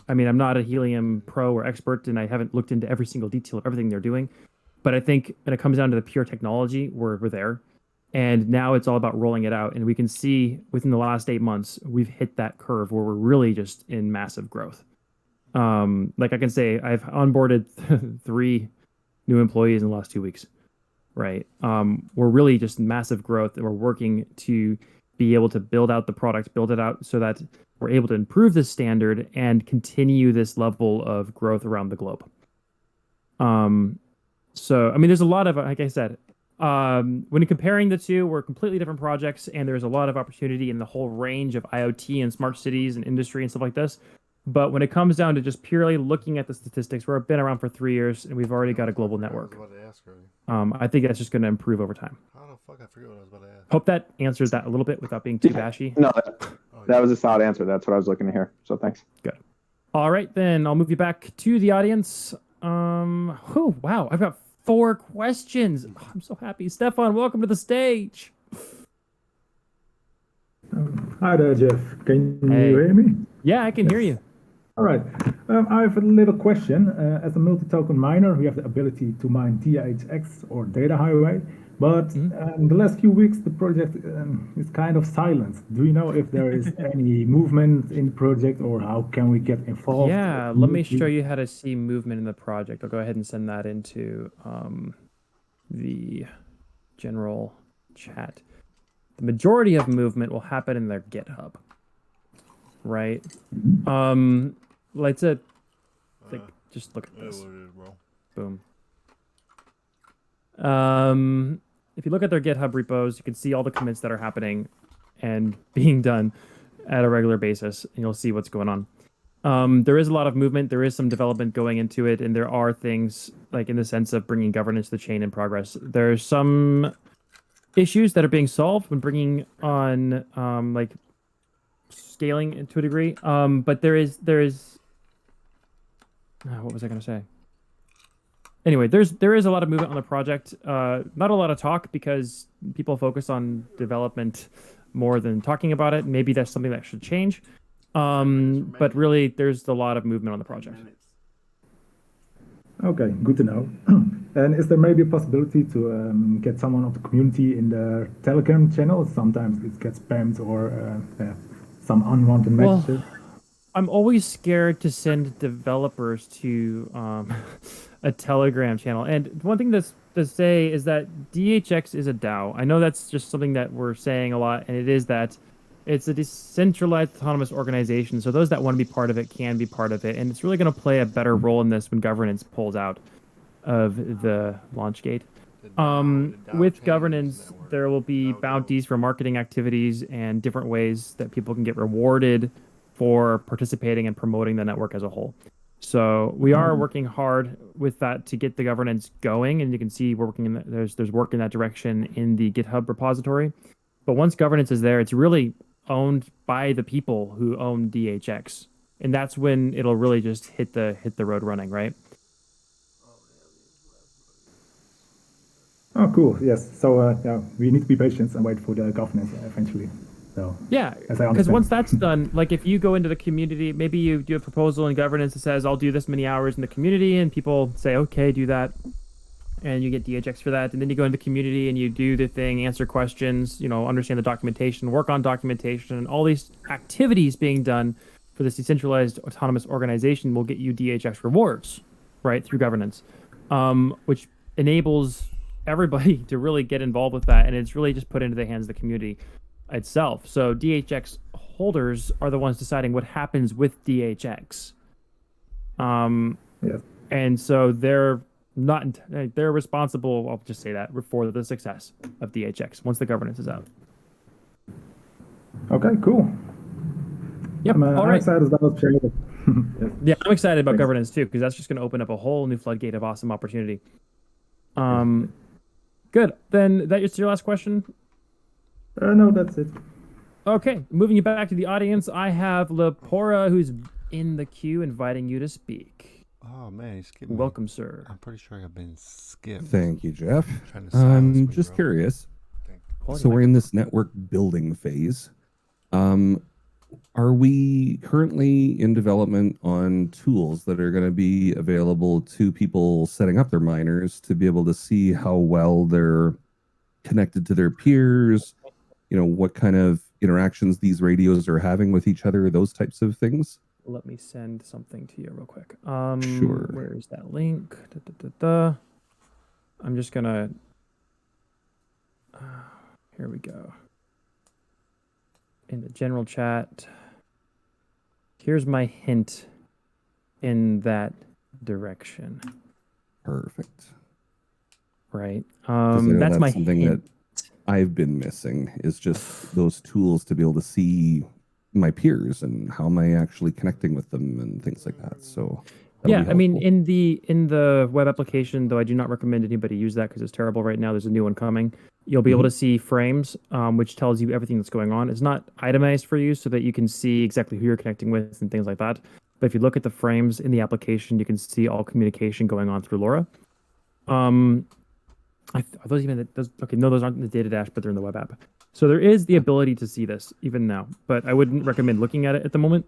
I mean, I'm not a helium pro or expert, and I haven't looked into every single detail of everything they're doing. But I think when it comes down to the pure technology, we're there. And now it's all about rolling it out. And we can see within the last 8 months, we've hit that curve where we're really just in massive growth. Like I can say, I've onboarded 3 new employees in the last 2 weeks, right? We're really just massive growth, and we're working to be able to build out the product, build it out so that we're able to improve this standard and continue this level of growth around the globe. So, I mean, there's a lot of, like I said, when comparing the two, we're completely different projects, and there's a lot of opportunity in the whole range of IoT and smart cities and industry and stuff like this. But when it comes down to just purely looking at the statistics, we've been around for 3 years, and we've already got a global network. I think that's just going to improve over time. How the fuck I forget what I was about to ask. Hope that answers that a little bit without being too bashy. No, that was a solid answer. That's what I was looking to hear. So thanks. Good. All right, then I'll move you back to the audience. Oh, wow. I've got 4 questions. Oh, I'm so happy. Stefan, welcome to the stage. Hi there, Jeff. Can you hear me? Yeah, I can hear you. All right. I have a little question. As a multi-token miner, we have the ability to mine THX or Data Highway. But in the last few weeks, the project is kind of silent. Do you know if there is any movement in the project, or how can we get involved? Yeah, let me show you how to see movement in the project. I'll go ahead and send that into the general chat. The majority of movement will happen in their GitHub, right? Just look at this. Boom. If you look at their GitHub repos, you can see all the commits that are happening and being done at a regular basis, and you'll see what's going on. There is a lot of movement. There is some development going into it, and there are things like in the sense of bringing governance to the chain in progress. There's some issues that are being solved when bringing on like scaling to a degree. But there is what was I going to say? Anyway, there is a lot of movement on the project. Not a lot of talk because people focus on development more than talking about it. Maybe that's something that should change. But really, there's a lot of movement on the project. Okay, good to know. And is there maybe a possibility to get someone of the community in the Telegram channel? Sometimes it gets spammed or some unwanted messages. I'm always scared to send developers to a Telegram channel. And one thing to say is that DHX is a DAO. I know that's just something that we're saying a lot, and it is that it's a decentralized autonomous organization. So those that want to be part of it can be part of it. And it's really going to play a better role in this when governance pulls out of the launch gate. With governance, there will be bounties for marketing activities and different ways that people can get rewarded for participating and promoting the network as a whole. So we are working hard with that to get the governance going, and you can see we're working in there's work in that direction in the GitHub repository. But once governance is there, it's really owned by the people who own DHX, and that's when it'll really just hit the road running, right? Oh, cool. Yes. So yeah, we need to be patient and wait for the governance eventually. So Yeah, as I because understand. once that's done, like if you go into the community, maybe you do a proposal in governance that says, I'll do this many hours in the community, and people say, okay, do that. And you get DHX for that. And then you go into the community and you do the thing, answer questions, understand the documentation, work on documentation, and all these activities being done for this decentralized autonomous organization will get you DHX rewards, right, through governance, which enables everybody to really get involved with that. And it's really just put into the hands of the community itself. So DHX holders are the ones deciding what happens with DHX. Yes. And so they're responsible, I'll just say that, for the success of DHX once the governance is out. Okay, cool. Yep. I'm All right. excited about sharing it. Yes. Yeah, I'm excited about Thanks. governance too, because that's just going to open up a whole new floodgate of awesome opportunity. Good. Then that's your last question. No, that's it. Okay, moving you back to the audience, I have Lepora, who's in the queue, inviting you to speak. Oh man, you skipped me. Welcome, sir. I'm pretty sure I've been skipped. Thank you, Jeff. Trying to silence me, Just bro. curious. Quality So we're mic. in this network building phase. Are we currently in development on tools that are going to be available to people setting up their miners to be able to see how well they're connected to their peers? What kind of interactions these radios are having with each other, those types of things? Let me send something to you real quick. Sure. Where's that link? I'm just gonna. Here we go. In the general chat. Here's my hint in that direction. Perfect. Right. 'Cause I know That's my something hint. that I've been missing is just those tools to be able to see my peers and how am I actually connecting with them and things like that. So that'll Yeah, be I mean, helpful. in the web application, though I do not recommend anybody use that because it's terrible right now. There's a new one coming. You'll be able to see frames, which tells you everything that's going on. It's not itemized for you so that you can see exactly who you're connecting with and things like that. But if you look at the frames in the application, you can see all communication going on through LoRa. Are those even those? Okay, no, those aren't in the data dash, but they're in the web app. So there is the ability to see this even now, but I wouldn't recommend looking at it at the moment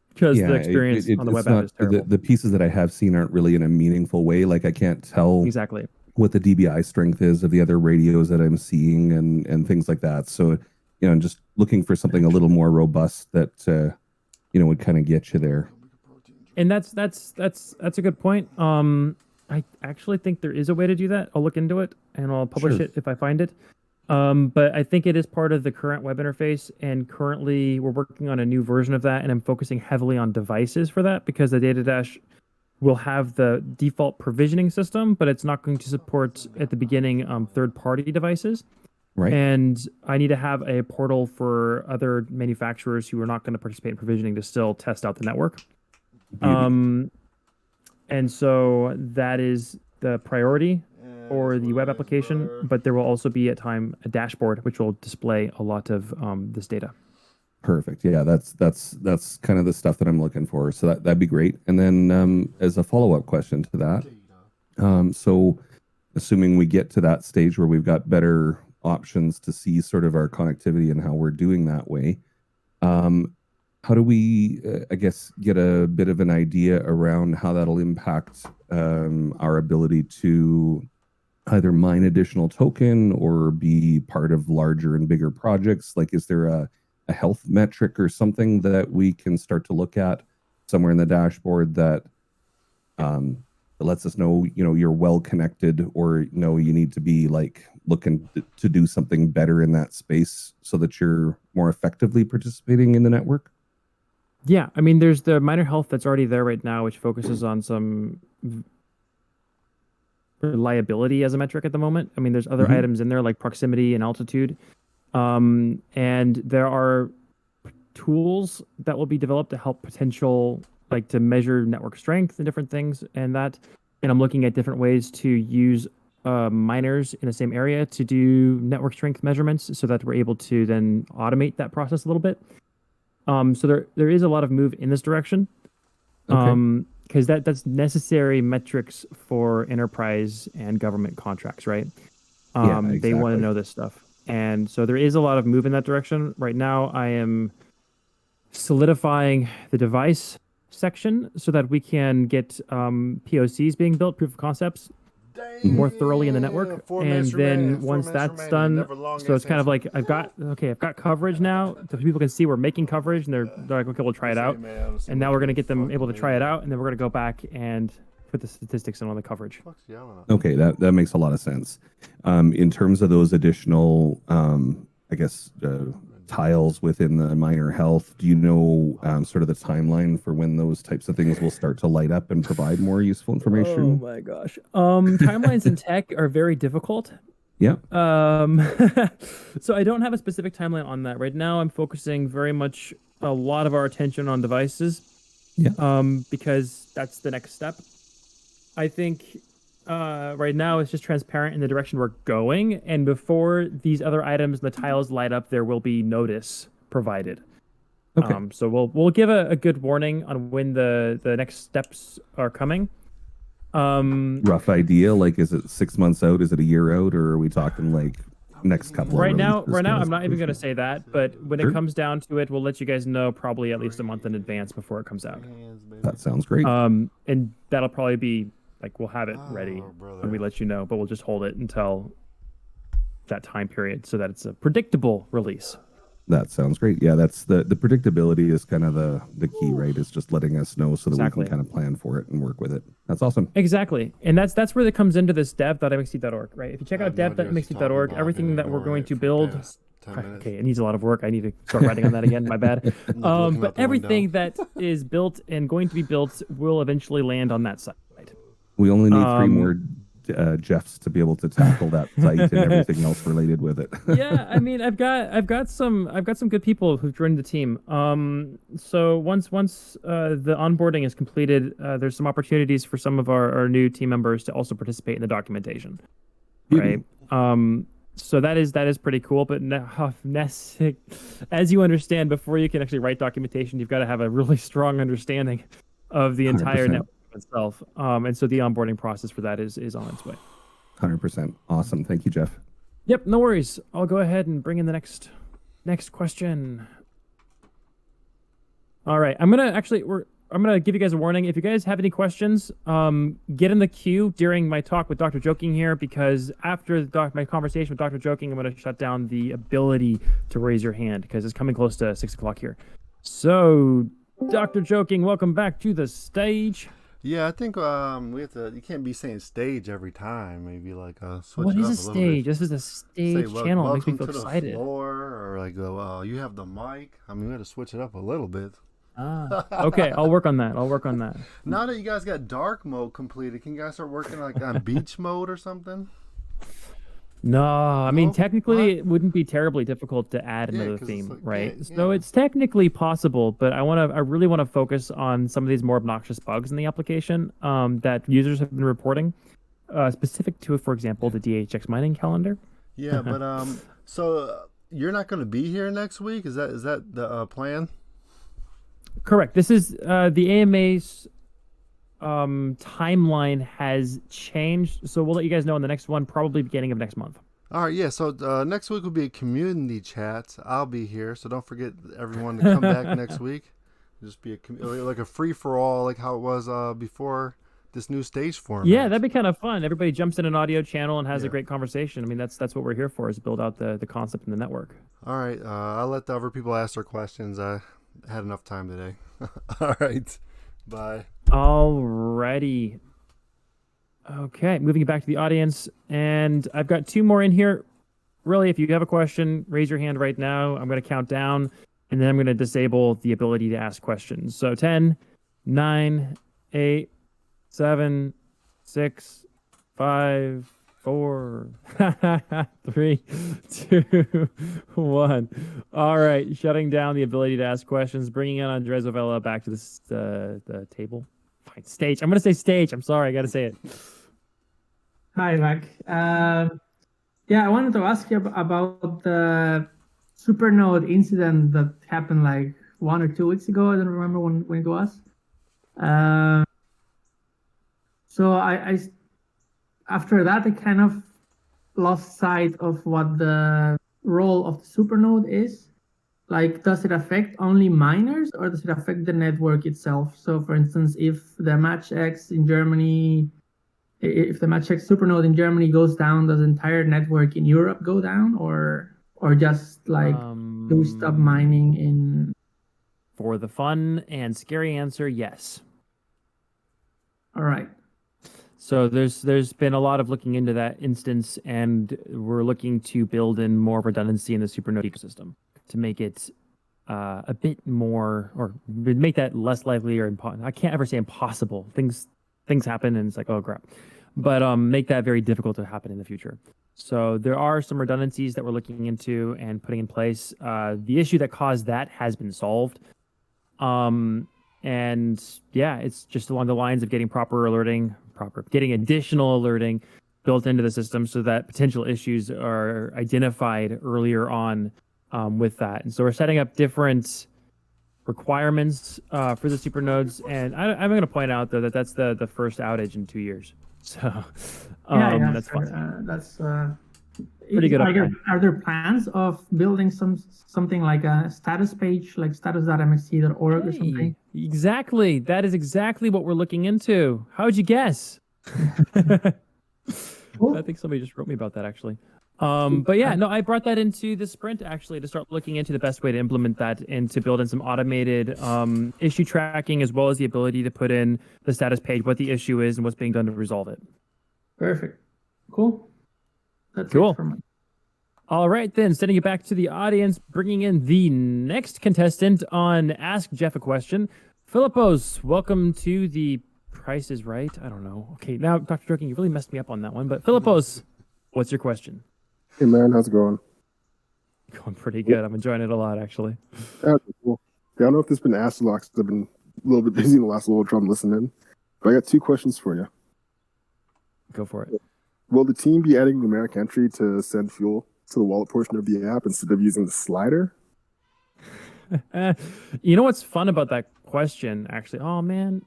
because the experience on the web app is terrible. The pieces that I have seen aren't really in a meaningful way. Like I can't tell Exactly. what the DBI strength is of the other radios that I'm seeing and things like that. So, just looking for something a little more robust that, would kind of get you there. And that's a good point. I actually think there is a way to do that. I'll look into it and I'll publish Sure. it if I find it. But I think it is part of the current web interface, and currently we're working on a new version of that, and I'm focusing heavily on devices for that because the data dash will have the default provisioning system, but it's not going to support at the beginning third-party devices. Right. And I need to have a portal for other manufacturers who are not going to participate in provisioning to still test out the network. And so that is the priority for the web application, but there will also be at time a dashboard which will display a lot of this data. Perfect. Yeah, that's kind of the stuff that I'm looking for. So that'd be great. And then as a follow-up question to that, so assuming we get to that stage where we've got better options to see sort of our connectivity and how we're doing that way, how do we, I guess, get a bit of an idea around how that'll impact our ability to either mine additional token or be part of larger and bigger projects? Like, is there a health metric or something that we can start to look at somewhere in the dashboard that lets us know, you're well connected, or you need to be like looking to do something better in that space so that you're more effectively participating in the network? Yeah, I mean, there's the miner health that's already there right now, which focuses on some reliability as a metric at the moment. I mean, there's other items in there like proximity and altitude. And there are tools that will be developed to help potential like to measure network strength and different things and that. And I'm looking at different ways to use miners in the same area to do network strength measurements so that we're able to then automate that process a little bit. So there is a lot of move in this direction. Okay. Because that's necessary metrics for enterprise and government contracts, right? They want to exactly. know this stuff. And so there is a lot of move in that direction. Right now, I am solidifying the device section so that we can get POCs being built, proof of concepts, more thoroughly in the network. And then once that's done, so it's kind of like I've got coverage now. So people can see we're making coverage, and they're like, okay, we'll try it out. And now we're gonna get them able to try it out, and then we're gonna go back and put the statistics in on the coverage. Okay, that makes a lot of sense. In terms of those additional, I guess, tiles within the minor health, do you know sort of the timeline for when those types of things will start to light up and provide more useful information? Oh my gosh. Timelines in tech are very difficult. Yeah. So I don't have a specific timeline on that. Right now I'm focusing very much a lot of our attention on devices. Yeah. Because that's the next step. I think right now it's just transparent in the direction we're going, and before these other items, the tiles light up, there will be notice provided. Okay. So we'll give a good warning on when the next steps are coming. Rough idea, like is it 6 months out? Is it a year out, or are we talking like next couple? Right of now, releases? I'm not even going to say that, but when it comes down to it, we'll let you guys know probably at least a month in advance before it comes out. That sounds great. And that'll probably be like we'll have it ready when we let you know, but we'll just hold it until that time period so that it's a predictable release. That sounds great. Yeah, that's the predictability is kind of the key, right? Is just letting us know so that we can kind of plan for it and work with it. That's awesome. Exactly. And that's where it comes into this dev.mxd.org, right? If you check out dev.mxd.org, everything that we're going to build, okay, it needs a lot of work. I need to start writing on that again. My bad. But everything that is built and going to be built will eventually land on that site. We only need 3 more Jeffs to be able to tackle that site and everything else related with it. Yeah, I mean, I've got some good people who've joined the team. So once the onboarding is completed, there's some opportunities for some of our new team members to also participate in the documentation, right? So that is pretty cool. But as you understand, before you can actually write documentation, you've got to have a really strong understanding of the entire 100%. network itself. And so the onboarding process for that is on its way. 100%. Awesome. Thank you, Jeff. Yep, no worries. I'll go ahead and bring in the next question. All right, I'm gonna give you guys a warning. If you guys have any questions, get in the queue during my talk with Dr. Joking here, because after my conversation with Dr. Joking, I'm gonna shut down the ability to raise your hand because it's coming close to 6 o'clock here. So, Dr. Joking, welcome back to the stage. Yeah, I think we have to. You can't be saying stage every time. Maybe like switch. What it is up a stage? This is a stage Say, channel. It makes me feel welcome to excited. the floor, or like you have the mic. I mean, we got to switch it up a little bit. Okay, I'll work on that. Now that you guys got dark mode completed, can you guys start working like on beach mode or something? No, I mean, No? technically, it wouldn't be terribly difficult to add another 'cause it's theme, like- right? yeah, So yeah. it's technically possible, but I really want to focus on some of these more obnoxious bugs in the application that users have been reporting, specific to, for example, the DHX mining calendar. Yeah, but so you're not going to be here next week? Is that the plan? Correct. This is the AMA's timeline has changed, so we'll let you guys know in the next one, probably beginning of next month. All right, yeah. So next week will be a community chat. I'll be here, so don't forget everyone to come back next week. Just be like a free for all, like how it was before this new stage format. Yeah, that'd be kind of fun. Everybody jumps in an audio channel and has a great conversation. I mean, that's what we're here for, is build out the concept and the network. All right, I'll let the other people ask their questions. I had enough time today. All right, bye. Alrighty. Okay, moving it back to the audience, and I've got 2 more in here. Really, if you have a question, raise your hand right now. I'm going to count down, and then I'm going to disable the ability to ask questions. So 10, 9, 8, 7, 6, 5, 4, 3, 2, 1. All right, shutting down the ability to ask questions, bringing in Andres Ovella back to the table. Fine, stage. I'm gonna say stage. I'm sorry, I gotta say it. Hi, Mac. Yeah, I wanted to ask you about the supernode incident that happened like 1 or 2 weeks ago. I don't remember when it was. So I after that, I kind of lost sight of what the role of the supernode is. Like, does it affect only miners or does it affect the network itself? So, for instance, if the Matchx in Germany, if the Matchx supernode in Germany goes down, does the entire network in Europe go down, or just like do we stop mining in? For the fun and scary answer, yes. All right. So there's been a lot of looking into that instance, and we're looking to build in more redundancy in the supernode ecosystem to make it a bit more, or make that less likely, or I can't ever say impossible. Things happen, and it's like, oh crap. But make that very difficult to happen in the future. So there are some redundancies that we're looking into and putting in place. The issue that caused that has been solved. And yeah, it's just along the lines of getting getting additional alerting built into the system so that potential issues are identified earlier on with that. And so we're setting up different requirements for the supernodes. And I'm going to point out, though, that that's the first outage in 2 years. So that's fun. That's pretty good. Are there plans of building something like a status page, like status.mxc.org or something? Exactly. That is exactly what we're looking into. How'd you guess? Cool. I think somebody just wrote me about that, actually. But yeah, no, I brought that into the sprint, actually, to start looking into the best way to implement that and to build in some automated issue tracking, as well as the ability to put in the status page, what the issue is and what's being done to resolve it. Perfect. Cool. That's cool. It for me. All right, then, sending it back to the audience, bringing in the next contestant on Ask Jeff a Question. Philippos, welcome to the Price is Right. I don't know. Okay, now, Dr. Joking, you really messed me up on that one. But Philippos, what's your question? Hey, man, how's it going? Going pretty good. I'm enjoying it a lot, actually. Cool. Yeah, I don't know if this has been asked a lot because I've been a little bit busy in the last little while listening. But I got 2 questions for you. Go for it. Will the team be adding numeric entry to send fuel to the wallet portion of the app instead of using the slider? You know what's fun about that question, actually? Oh, man.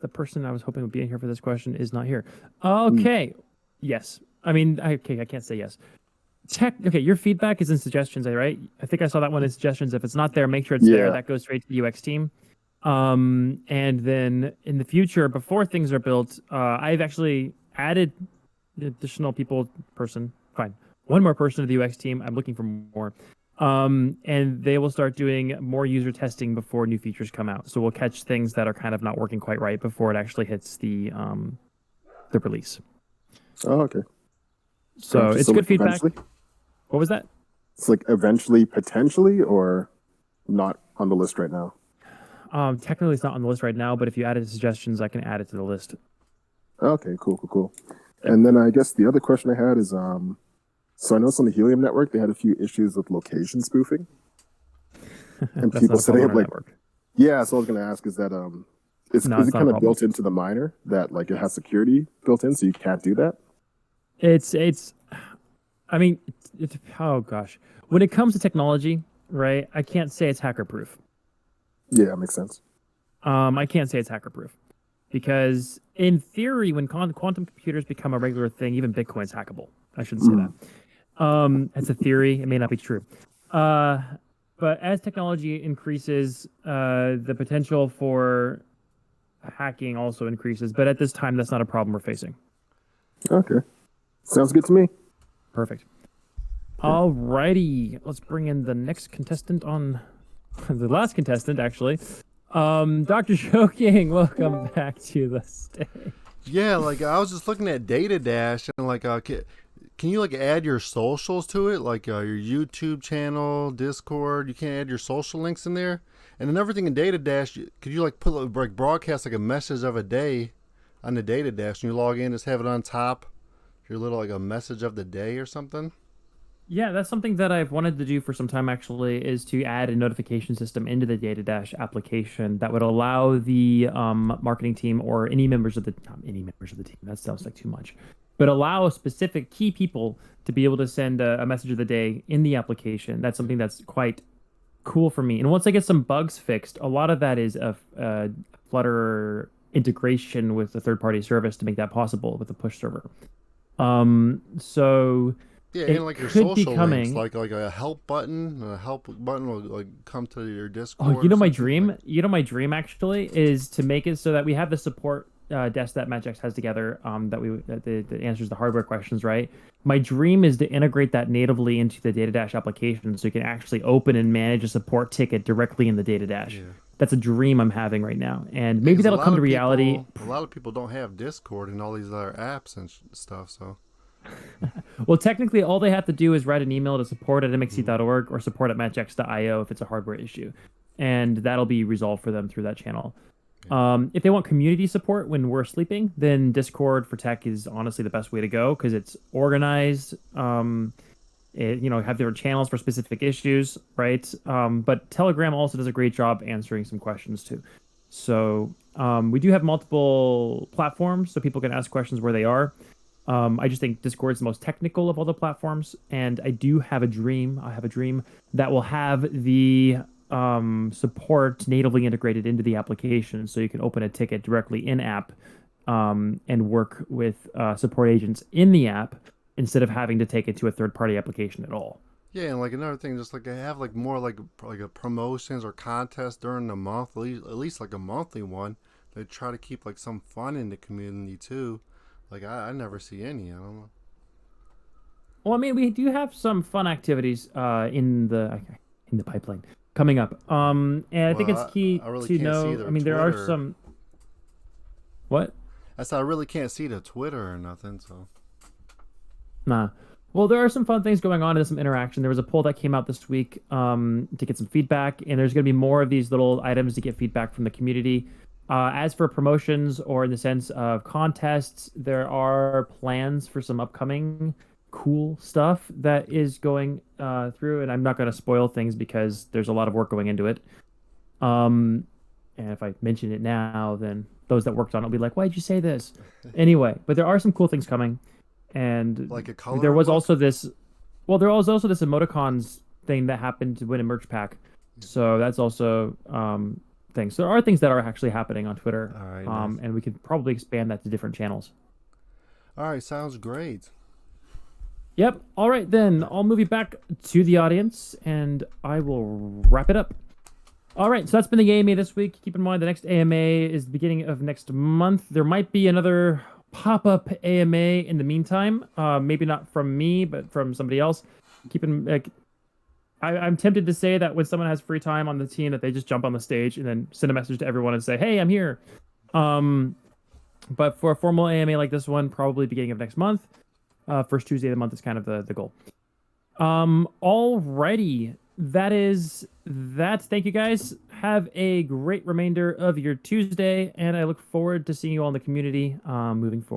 The person I was hoping would be in here for this question is not here. Okay. Yes. I mean, I can't say yes. Okay, your feedback is in suggestions, right? I think I saw that one in suggestions. If it's not there, make sure it's there. That goes straight to the UX team. And then in the future, before things are built, I've actually added additional one more person to the UX team. I'm looking for more. And they will start doing more user testing before new features come out. So we'll catch things that are kind of not working quite right before it actually hits the release. Oh, okay. So it's good feedback. Eventually? What was that? It's like eventually, potentially, or not on the list right now? Technically, it's not on the list right now, but if you added suggestions, I can add it to the list. Okay, cool. And then I guess the other question I had is, so I noticed on the Helium network, they had a few issues with location spoofing. And people setting up yeah, so I was going to ask, is that, is it kind of built into the miner that like it has security built in so you can't do that? I mean, oh gosh. When it comes to technology, right, I can't say it's hacker proof. Yeah, that makes sense. I can't say it's hacker proof because in theory, when quantum computers become a regular thing, even Bitcoin's hackable. I shouldn't say that. It's a theory. It may not be true. But as technology increases, the potential for hacking also increases. But at this time, that's not a problem we're facing. Okay. Sounds good to me. Perfect. All righty. Let's bring in the next contestant on... the last contestant, actually. Dr. Joking, welcome back to the stage. Yeah, like I was just looking at Data Dash and like can you like add your socials to it, like your YouTube channel, Discord? You can't add your social links in there, and then everything in Data Dash. Could you like put like broadcast like a message of a day on the Data Dash, and you log in, just have it on top, your little like a message of the day or something? Yeah, that's something that I've wanted to do for some time actually, is to add a notification system into the Data Dash application that would allow the marketing team or any members of the not any members of the team, that sounds like too much, but allow specific key people to be able to send a message of the day in the application. That's something that's quite cool for me. And once I get some bugs fixed, a lot of that is a Flutter integration with a third-party service to make that possible with the push server. So Yeah, it and like your could be social coming. links, like a help button. A help button will like come to your Oh, Discord. you know or my something. dream? You know my dream actually is to make it so that we have the support desk that Matchx has together that answers the hardware questions, right? My dream is to integrate that natively into the Data Dash application so you can actually open and manage a support ticket directly in the Data Dash. Yeah. That's a dream I'm having right now, and Yeah, maybe 'cause a that'll lot come to of reality. A lot of people don't have Discord and all these other apps and stuff, so. Well, technically, all they have to do is write an email to support@mxc.org or support@matchx.io if it's a hardware issue, and that'll be resolved for them through that channel. If they want community support when we're sleeping, then Discord for tech is honestly the best way to go because it's organized. Have different channels for specific issues, right? But Telegram also does a great job answering some questions too. So we do have multiple platforms so people can ask questions where they are. I just think Discord is the most technical of all the platforms, and I do have a dream. I have a dream that will have the support natively integrated into the application, so you can open a ticket directly in app and work with support agents in the app instead of having to take it to a third-party application at all. Yeah, and like another thing, just like I have like more like a promotions or contests during the month, at least like a monthly one. They try to keep like some fun in the community too. Like I never see any. I don't know. Well, I mean, we do have some fun activities in the pipeline coming up. And I think it's key I really to can't see know. their I mean, there are Twitter. some. What? I said I really can't see the Twitter or nothing. So. Nah. Well, there are some fun things going on and some interaction. There was a poll that came out this week to get some feedback, and there's going to be more of these little items to get feedback from the community. As for promotions or in the sense of contests, there are plans for some upcoming cool stuff that is going through, and I'm not going to spoil things because there's a lot of work going into it. And if I mention it now, then those that worked on it will be like, "Why'd you say this?" Anyway, but there are some cool things coming. And Like a color there was book? also this this emoticons thing that happened to win a merch pack. So that's also things. So there are things that are actually happening on Twitter. All right, nice. And we could probably expand that to different channels. All right, sounds great. Yep. All right, then I'll move you back to the audience and I will wrap it up. All right, so that's been the AMA this week. Keep in mind the next AMA is the beginning of next month. There might be another pop-up AMA in the meantime. Maybe not from me, but from somebody else. I'm tempted to say that when someone has free time on the team that they just jump on the stage and then send a message to everyone and say, "Hey, I'm here." But for a formal AMA like this one, probably beginning of next month. First Tuesday of the month is kind of the goal. Alrighty. That is that. Thank you guys. Have a great remainder of your Tuesday, and I look forward to seeing you all in the community moving forward.